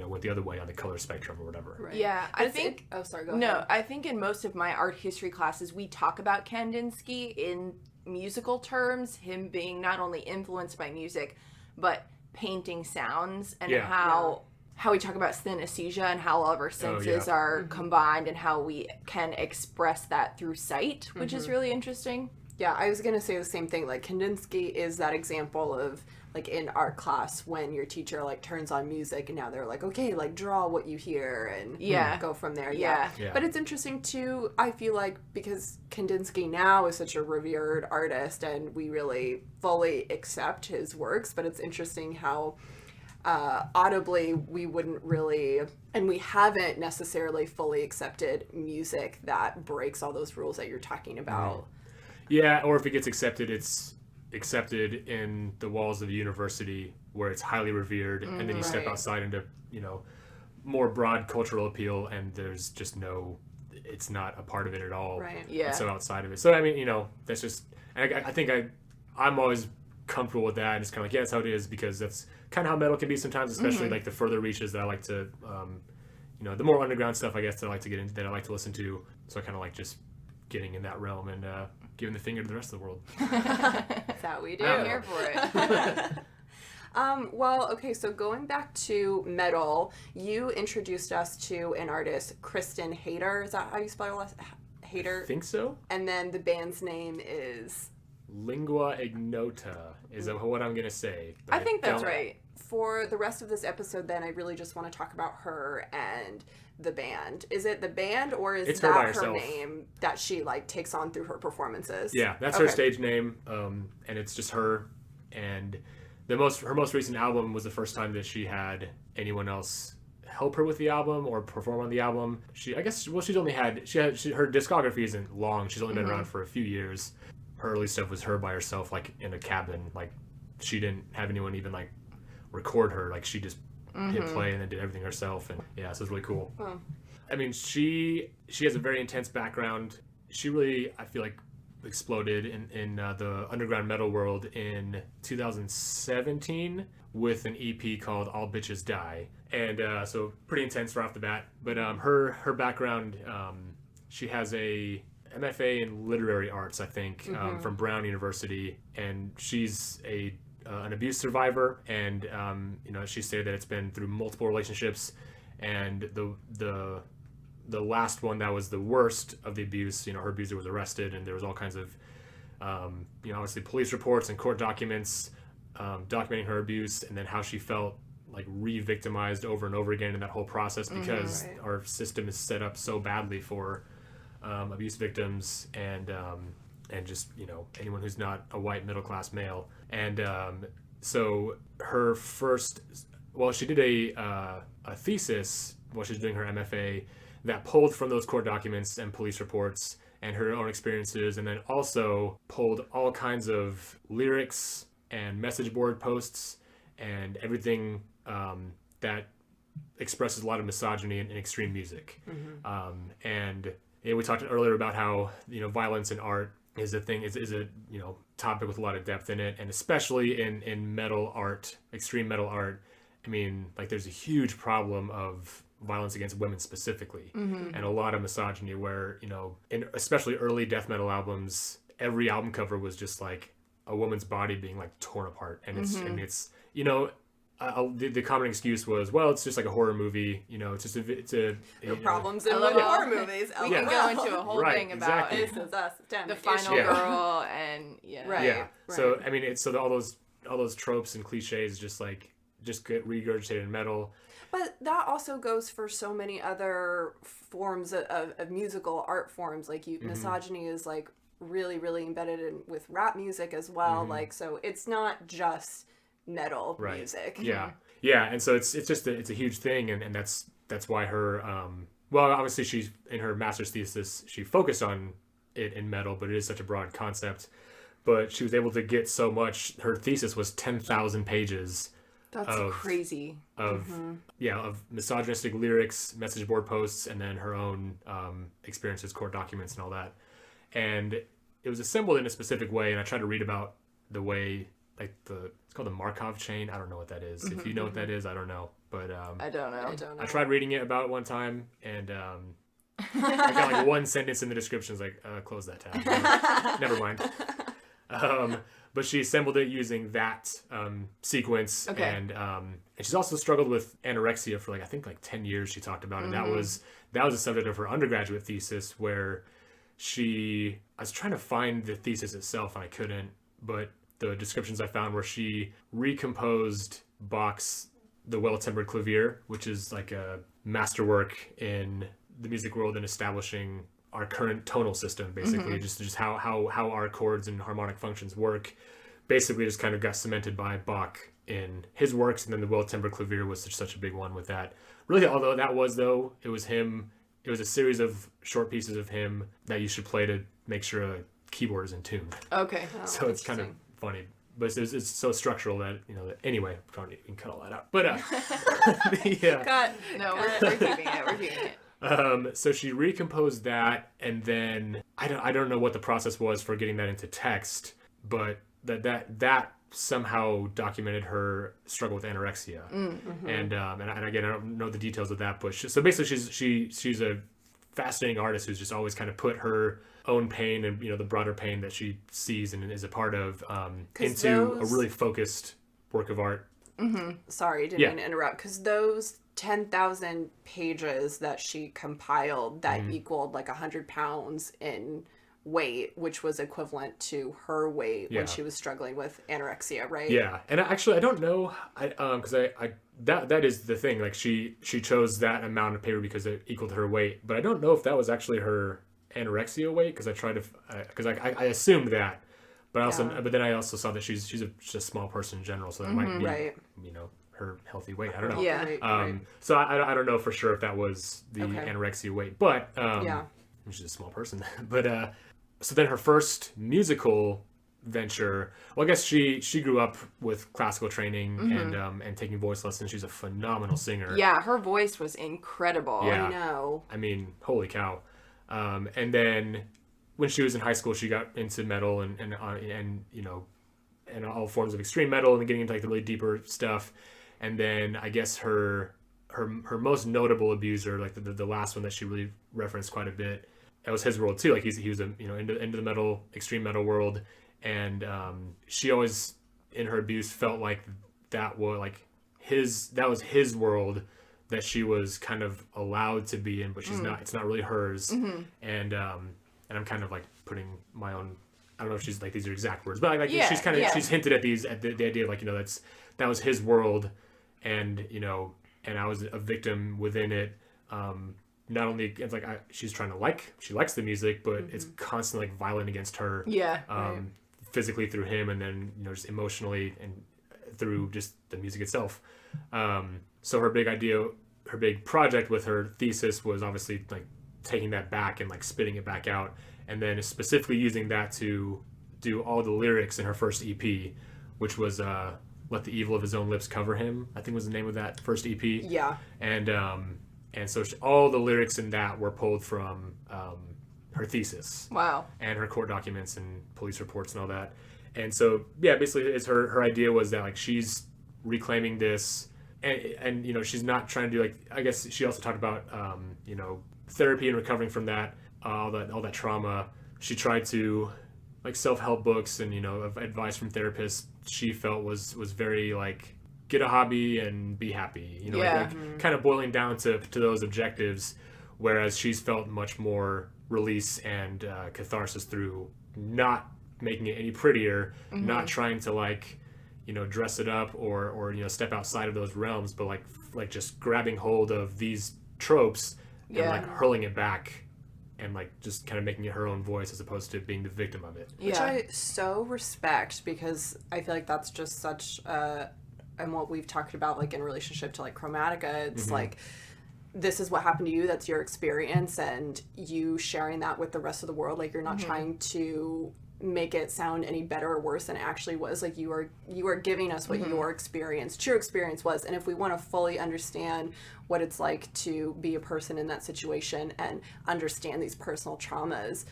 went the other way on the color spectrum or whatever. Right. Yeah, I think sorry, go ahead. No, I think in most of my art history classes we talk about Kandinsky in musical terms, him being not only influenced by music but painting sounds, and how we talk about synesthesia and how all of our senses are combined and how we can express that through sight, which is really interesting. Yeah, I was going to say the same thing. Like, Kandinsky is that example of, like, in art class when your teacher, like, turns on music and now they're like, okay, like, draw what you hear and go from there. Yeah. But it's interesting, too, I feel like, because Kandinsky now is such a revered artist and we really fully accept his works, but it's interesting how audibly we wouldn't really, and we haven't necessarily fully accepted music that breaks all those rules that you're talking about. Yeah, or if it gets accepted, it's accepted in the walls of a university where it's highly revered, and then you step outside into more broad cultural appeal, and there's just it's not a part of it at all. Right. Yeah. It's so outside of it. So I mean, that's just, and I think I'm always comfortable with that, and it's kind of like, that's how it is, because that's kind of how metal can be sometimes, especially like the further reaches that I like to the more underground stuff, I guess, that I like to get into, that I like to listen to. So I kind of like just getting in that realm and giving the finger to the rest of the world. That's how we do. I'm here for it. Well, okay, so going back to metal, you introduced us to an artist, Kristen Hayter. Is that how you spell your last Hayter? I think so. And then the band's name is... Lingua Ignota is what I'm going to say. I think that's don't- right. For the rest of this episode, then, I really just want to talk about her and the band. Is it the band, or is It's her by that her herself. name that she, like, takes on through her performances? Yeah, that's Okay. her stage name, and it's just her. And her most recent album was the first time that she had anyone else help her with the album or perform on the album. Her discography isn't long. She's only been around for a few years. Her early stuff was her by herself, like in a cabin. Like she didn't have anyone even like record her. Like she just hit play and then did everything herself. And yeah, so it was really cool. Oh. I mean, she has a very intense background. She really, I feel like, exploded in the underground metal world in 2017 with an EP called All Bitches Die. And so pretty intense right off the bat. But her background, she has a MFA in literary arts, I think, from Brown University, and she's an abuse survivor, and she stated that it's been through multiple relationships, and the last one that was the worst of the abuse, her abuser was arrested, and there was all kinds of obviously police reports and court documents documenting her abuse, and then how she felt like re-victimized over and over again in that whole process because our system is set up so badly for abuse victims and just anyone who's not a white middle class male. And so her she did a thesis while she was doing her MFA that pulled from those court documents and police reports and her own experiences, and then also pulled all kinds of lyrics and message board posts and everything that expresses a lot of misogyny in extreme music. And we talked earlier about how violence in art is a thing, is a topic with a lot of depth in it, and especially in metal art, extreme metal art. I mean, like there's a huge problem of violence against women specifically, and a lot of misogyny where in especially early death metal albums, every album cover was just like a woman's body being like torn apart, and it's the common excuse was, well, it's just like a horror movie, it's a Problems in love horror movies. We can go into a whole thing about exactly. This is us. the final girl and Right. Yeah. So I mean, all those tropes and cliches just get regurgitated in metal. But that also goes for so many other forms of musical art forms. Like misogyny is like really, really embedded in with rap music as well. Like, so it's not just metal music. Yeah. And so it's a huge thing, and that's why her obviously she's in her master's thesis she focused on it in metal, but it is such a broad concept. But she was able to get so much. Her thesis was 10,000 pages. that's crazy. Of misogynistic lyrics, message board posts, and then her own experiences, court documents, and all that. And it was assembled in a specific way, and I tried to read about the way, like it's called the Markov chain. I don't know what that is. If you know what that is, I don't know. But I don't know. I tried reading it about one time, and I got like one sentence in the description. It's like, close that tab. Never mind. But she assembled it using that sequence, Okay. and she's also struggled with anorexia for I think 10 years. She talked about it. That was the subject of her undergraduate thesis, where I was trying to find the thesis itself and I couldn't, but the descriptions I found were she recomposed Bach's The Well-Tempered Clavier, which is like a masterwork in the music world in establishing our current tonal system, basically, just how our chords and harmonic functions work. Basically just kind of got cemented by Bach in his works, and then the Well-Tempered Clavier was such a big one with that. Really, although it was him, it was a series of short pieces of him that you should play to make sure a keyboard is in tune. Okay. So it's kind of funny, but it's so structural that anyway, probably you can cut all that out. But Cut. No, we're keeping it. We're keeping it. So she recomposed that, and then I don't know what the process was for getting that into text, but that somehow documented her struggle with anorexia. And again, I don't know the details of that, but so basically she's a fascinating artist who's just always kind of put her own pain and, the broader pain that she sees and is a part of into a really focused work of art. Sorry, didn't mean to interrupt. Because those 10,000 pages that she compiled that equaled like 100 pounds in weight, which was equivalent to her weight when she was struggling with anorexia, right? Yeah, and actually I don't know, because that is the thing. Like she chose that amount of paper because it equaled her weight, but I don't know if that was actually her anorexia weight, because I tried to, because I assumed that, but but then I also saw that she's just a small person in general, so that might be her healthy weight. I don't know. Yeah. So I don't know for sure if that was the anorexia weight, but she's a small person. But so then her first musical venture, well, I guess she grew up with classical training and taking voice lessons. She's a phenomenal singer. Yeah, her voice was incredible. Yeah. I know. I mean, holy cow. And then when she was in high school, she got into metal and all forms of extreme metal and getting into like the really deeper stuff. And then I guess her most notable abuser, like the last one that she really referenced quite a bit, that was his world too. Like he was into the metal, extreme metal world, and she always in her abuse felt like that was his world that she was kind of allowed to be in, but she's not. It's not really hers. And I'm kind of like putting my own. I don't know if she's like these are exact words, but like she's kind of she's hinted at these at the idea of like that was his world, and and I was a victim within it. Not only it's like she's trying to she likes the music, but it's constantly like violent against her. Yeah. Physically through him, and then just emotionally and through just the music itself. So her big project with her thesis was obviously like taking that back and like spitting it back out, and then specifically using that to do all the lyrics in her first EP, which was "Let the Evil of His Own Lips Cover Him," I think was the name of that first EP. Yeah. And so all the lyrics in that were pulled from her thesis. Wow. And her court documents and police reports and all that. And so, yeah, basically it's her idea was that like she's reclaiming this and she's not trying to do like, I guess she also talked about, therapy and recovering from that, all that trauma. She tried to like self-help books and, advice from therapists she felt was very like, get a hobby and be happy, like kind of boiling down to those objectives, whereas she's felt much more release and catharsis through not making it any prettier, not trying to like, dress it up or step outside of those realms, but like just grabbing hold of these tropes and like hurling it back and like just kind of making it her own voice as opposed to being the victim of it. Which I so respect, because I feel like that's just such and what we've talked about like in relationship to like Chromatica, it's like this is what happened to you, that's your experience, and you sharing that with the rest of the world. Like you're not trying to make it sound any better or worse than it actually was. Like you are giving us what your true experience was. And if we want to fully understand what it's like to be a person in that situation and understand these personal traumas,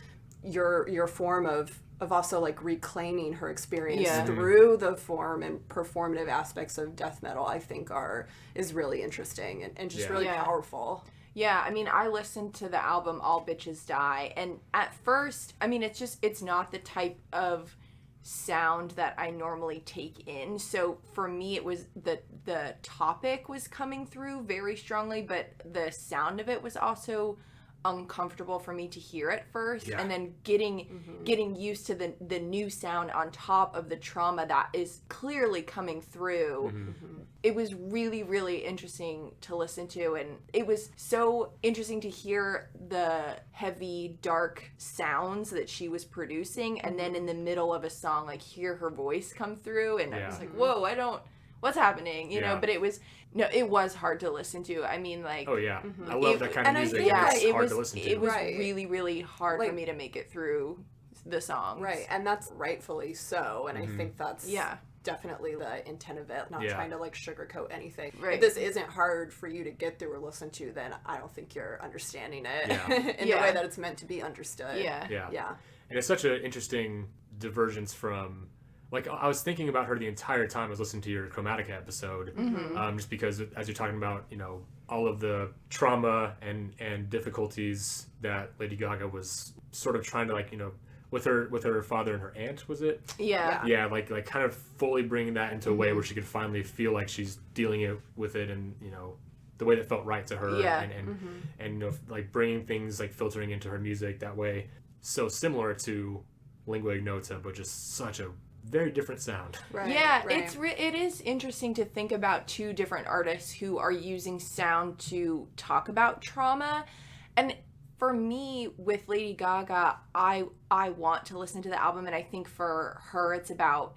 your form of also like reclaiming her experience through the form and performative aspects of death metal, I think is really interesting and just really powerful. Yeah, I mean, I listened to the album All Bitches Die, and at first, I mean, it's not the type of sound that I normally take in. So for me, it was the topic was coming through very strongly, but the sound of it was also uncomfortable for me to hear at first, and then getting used to the new sound on top of the trauma that is clearly coming through. It was really, really interesting to listen to, and it was so interesting to hear the heavy, dark sounds that she was producing, and then in the middle of a song, like hear her voice come through, and I was like, whoa, what's happening, you know? But it was hard to listen to. I mean, like, I love that kind of music. It's hard to listen to. It was really, really hard for me to make it through the songs. Right, and that's rightfully so, and I think that's definitely the intent of it, not trying to like sugarcoat anything. Right. If this isn't hard for you to get through or listen to, then I don't think you're understanding it in the way that it's meant to be understood. Yeah. And it's such an interesting divergence from, like, I was thinking about her the entire time I was listening to your Chromatica episode, just because as you're talking about, all of the trauma and difficulties that Lady Gaga was sort of trying to, like, you know, with her father and her aunt, was it? Yeah. Yeah, like kind of fully bringing that into a way where she could finally feel like she's dealing with it, and, you know, the way that felt right to her. Yeah. And you know, like bringing things, like filtering into her music that way, so similar to Lingua Ignota, but just such a very different sound. Right. Yeah, right. it is interesting to think about two different artists who are using sound to talk about trauma. And for me, with Lady Gaga, I want to listen to the album, and I think for her it's about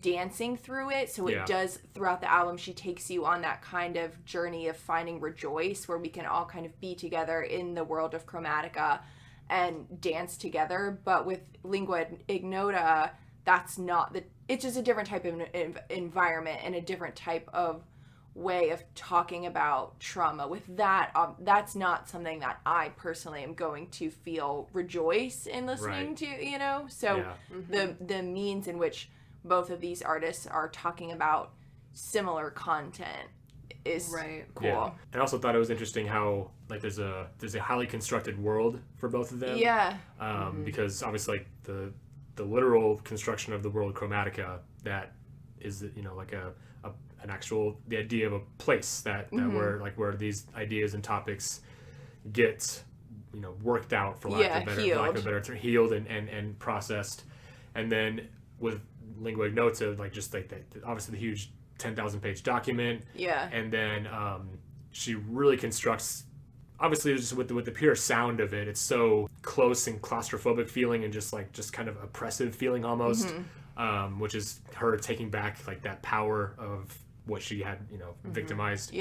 dancing through it. So it does, throughout the album, she takes you on that kind of journey of finding rejoice, where we can all kind of be together in the world of Chromatica and dance together. But with Lingua Ignota, that's not it's just a different type of environment and a different type of way of talking about trauma. With that, that's not something that I personally am going to feel rejoice in listening to, you know? So the means in which both of these artists are talking about similar content is cool. Yeah. I also thought it was interesting how, like, there's a highly constructed world for both of them. Yeah. Because obviously, like, the literal construction of the world Chromatica, that is, you know, like an actual, the idea of a place that where these ideas and topics get, you know, worked out, for lack of a better term, healed and processed. And then with Lingua Ignota, like, just like obviously the huge 10,000 page document. Yeah. And then she really constructs, obviously, just with the pure sound of it, it's so close and claustrophobic feeling, and just kind of oppressive feeling almost, which is her taking back, like, that power of what she had, you know, victimized,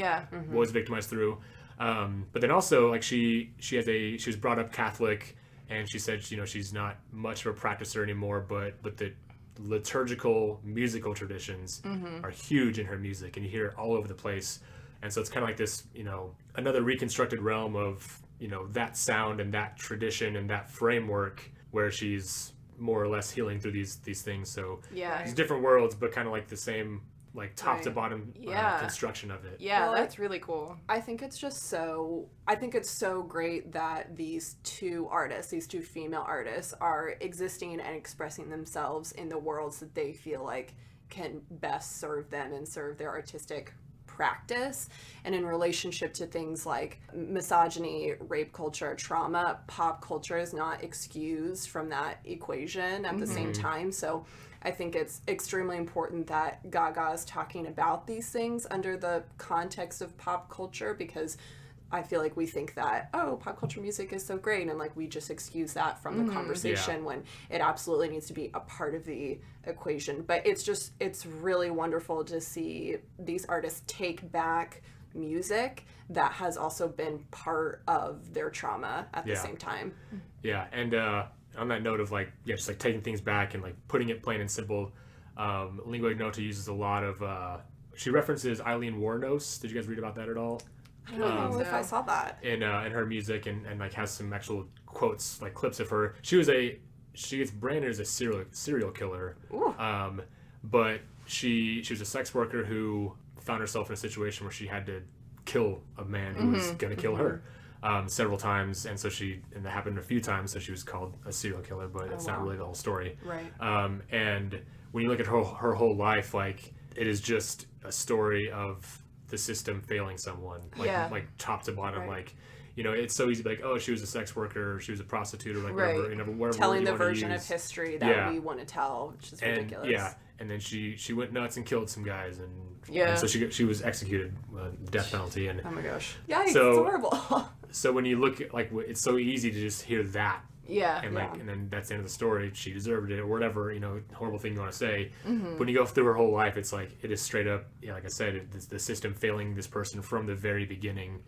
was victimized through. But then also, like, she was brought up Catholic, and she said, you know, she's not much of a practicer anymore, but the liturgical musical traditions are huge in her music, and you hear it all over the place. And so it's kind of like this, you know, another reconstructed realm of, you know, that sound and that tradition and that framework, where she's more or less healing through these things. So these different worlds, but kind of like the same, like, top to bottom construction of it. Yeah, well, that's really cool. I think it's so great that these two female artists, are existing and expressing themselves in the worlds that they feel like can best serve them and serve their artistic practice. And in relationship to things like misogyny, rape culture, trauma, pop culture is not excused from that equation at the same time. So I think it's extremely important that Gaga is talking about these things under the context of pop culture, because I feel like we think that, oh, pop culture music is so great, and, like, we just excuse that from the conversation when it absolutely needs to be a part of the equation. But it's really wonderful to see these artists take back music that has also been part of their trauma at the same time. Yeah, and on that note of, like, just, like, taking things back and, like, putting it plain and simple, Lingua Ignota uses a lot of, she references Eileen Wuornos. Did you guys read about that at all? I don't know if I saw that in her music, and like, has some actual quotes, like, clips of her. She gets branded as a serial killer. But she was a sex worker who found herself in a situation where she had to kill a man who was going to kill her several times, and that happened a few times, so she was called a serial killer, but that's not really the whole story. Right. And when you look at her whole life, like, it is just a story of the system failing someone, like top to bottom. Like, you know, it's so easy to be like, oh, she was a sex worker, she was a prostitute, or like whatever, you know, whatever telling the version of history that we want to tell, which is ridiculous. And then she went nuts and killed some guys, and so she was executed, death penalty. And oh my gosh, it's horrible. So when you look at, like, it's so easy to just hear that. And then that's the end of the story. She deserved it, or whatever, you know, horrible thing you want to say. When you go through her whole life, it's like, it is straight up, like I said, it's the system failing this person from the very beginning,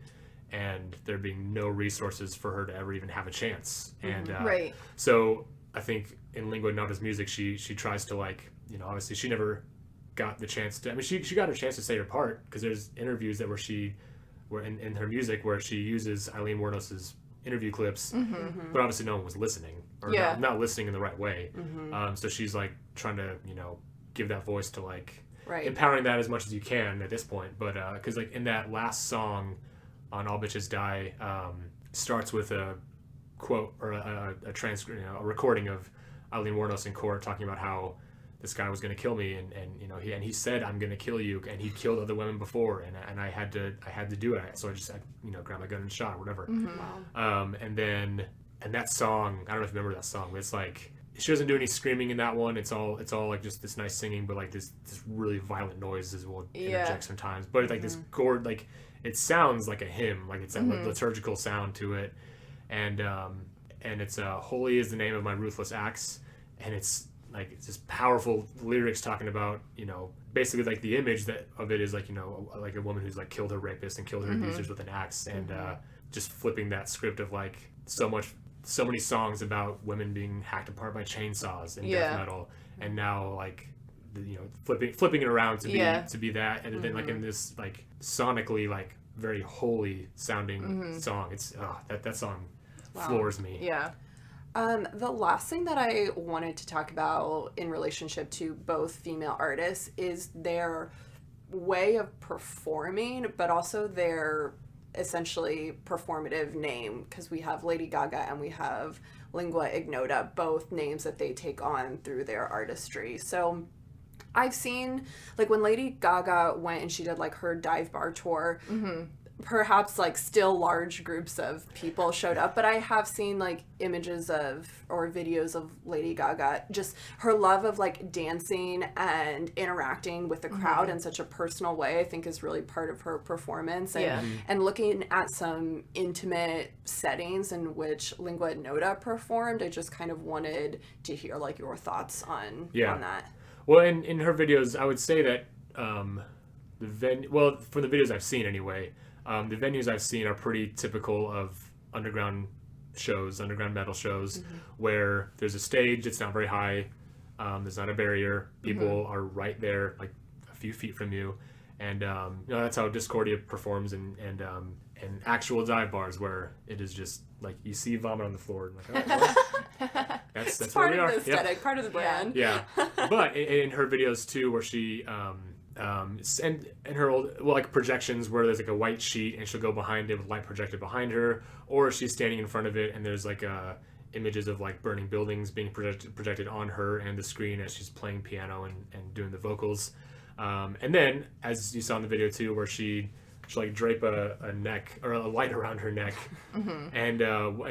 and there being no resources for her to ever even have a chance. And so I think in Lingua Ignota's music, she tries to, like, you know, obviously she never got the chance to. I mean, she got a chance to say her part, because there's interviews that were in her music where she uses Eileen Wuornos's interview clips, but obviously no one was listening, or not listening in the right way. So she's, like, trying to, you know, give that voice to, like, empowering that as much as you can at this point. But because, like, in that last song, on All Bitches Die starts with a quote or a transcript, a recording of Eileen Wuornos in court talking about how this guy was going to kill me, and he said, I'm going to kill you, and he killed other women before, and I had to do it, so I just grabbed my gun and shot or whatever. Wow. And that song, I don't know if you remember that song, but it's like she doesn't do any screaming in that one. It's all like just this nice singing, but like this really violent noises will interject sometimes. But it's like this chord, like it sounds like a hymn, like it's a liturgical sound to it, and it's holy is the name of my ruthless acts, and it's like it's just powerful lyrics talking about basically like the image of it is like like a woman who's like killed her rapist and killed her abusers with an axe, and just flipping that script of like so many songs about women being hacked apart by chainsaws and death metal, and now like flipping it around to be that, and then like in this like sonically like very holy sounding song. It's that song floors me. Yeah. The last thing that I wanted to talk about in relationship to both female artists is their way of performing, but also their essentially performative name, because we have Lady Gaga and we have Lingua Ignota, both names that they take on through their artistry. So I've seen, like, when Lady Gaga went and she did like her dive bar tour, perhaps like still large groups of people showed up, but I have seen like images of or videos of Lady Gaga, just her love of like dancing and interacting with the crowd in such a personal way, I think is really part of her performance, and looking at some intimate settings in which Lingua Ignota performed. I just kind of wanted to hear like your thoughts on that. Well, in her videos, I would say that from the videos I've seen anyway, the venues I've seen are pretty typical of underground metal shows, where there's a stage that's not very high, there's not a barrier, people are right there, like a few feet from you, and that's how Discordia performs, and actual dive bars where it is just like you see vomit on the floor, and like, oh, well, that's part where we of are. the aesthetic, part of the brand. Yeah, but in her videos too, where she and her old like projections where there's like a white sheet and she'll go behind it with light projected behind her, or she's standing in front of it and there's like images of like burning buildings being projected on her and the screen as she's playing piano and doing the vocals, and then as you saw in the video too, where she'll like drape a neck or a light around her neck and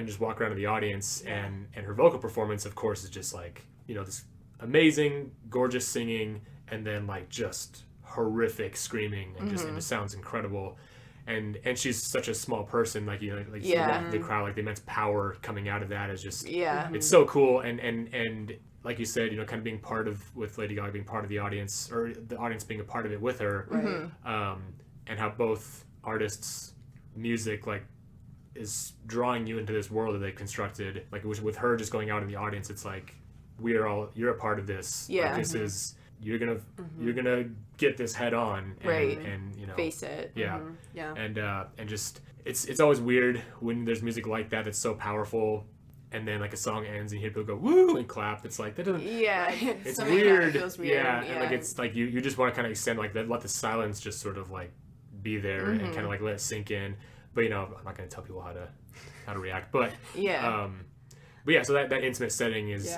just walk around to the audience, and her vocal performance of course is just like this amazing gorgeous singing, and then like just horrific screaming, and just and it sounds incredible, and she's such a small person, like the crowd, like the immense power coming out of that is just it's so cool, and like you said, kind of being part of, with Lady Gaga being part of the audience, or the audience being a part of it with her, and how both artists' music like is drawing you into this world that they've constructed, like with her just going out in the audience, it's like you're a part of this, like, this is you're gonna get this head on, and face it, and just it's always weird when there's music like that that's so powerful, and then like a song ends and you hear people go woo and clap. It's like that doesn't it's weird. It feels weird. And like it's like you just want to kind of extend like that, let the silence just sort of like be there and kind of like let it sink in, but I'm not going to tell people how to react, but so that intimate setting is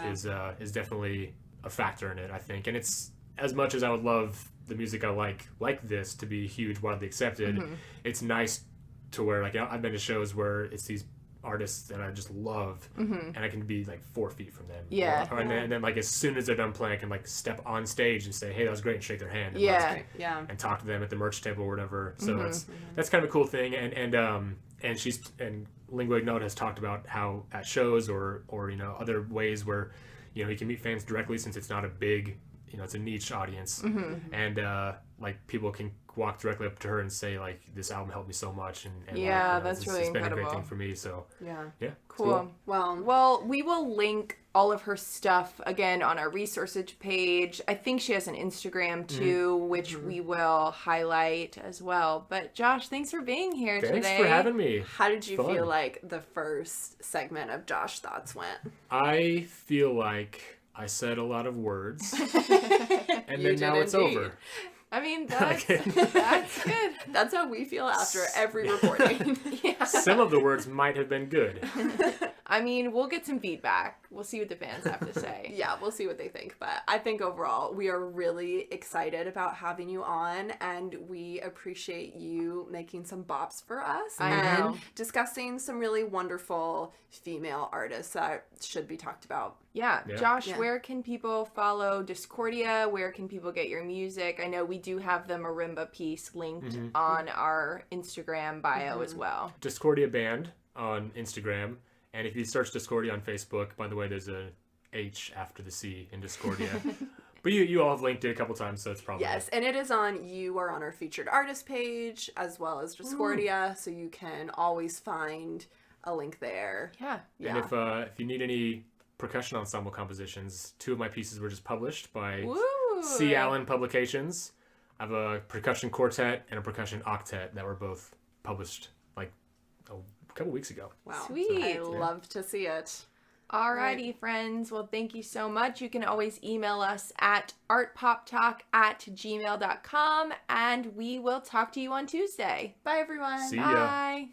definitely a factor in it, I think. And it's, as much as I would love the music I like this to be huge, widely accepted, it's nice to where like I've been to shows where it's these artists that I just love, and I can be like 4 feet from them, and then like as soon as they're done playing, I can like step on stage and say, hey, that was great, and shake their hand, and talk to them at the merch table or whatever. So that's kind of a cool thing, and Lingua Ignota has talked about how at shows or other ways where you can meet fans directly, since it's not a big, it's a niche audience, and like people can walk directly up to her and say like, this album helped me so much, and that's really incredible. It's been a great thing for me. So cool. Well, we will link all of her stuff again on our resources page. I think she has an Instagram too, which we will highlight as well. But Josh, thanks for being here today. Thanks for having me. How did you feel like the first segment of Josh Thoughts went? I feel like I said a lot of words, and then now it's over. I mean, that's good. That's how we feel after every recording. Yeah. Some of the words might have been good. I mean, we'll get some feedback. We'll see what the fans have to say. Yeah, we'll see what they think. But I think overall, we are really excited about having you on, and we appreciate you making some bops for us and discussing some really wonderful female artists that should be talked about. Yeah. Yeah. Josh, Yeah. where can people follow Discordia? Where can people get your music? I know we do have the marimba piece linked on our Instagram bio as well. Discordia Band on Instagram. And if you search Discordia on Facebook, by the way, there's a H after the C in Discordia. But you all have linked it a couple times, so it's probably... Yes, and it is you are on our featured artist page as well as Discordia, so you can always find a link there. Yeah. And if you need any percussion ensemble compositions, 2 of my pieces were just published by Woo! C. Allen Publications. I have a percussion quartet and a percussion octet that were both published like a couple weeks ago. Wow. Sweet. I love to see it. Alrighty, friends. Well, thank you so much. You can always email us at artpoptalk@gmail.com, and we will talk to you on Tuesday. Bye, everyone. See ya. Bye.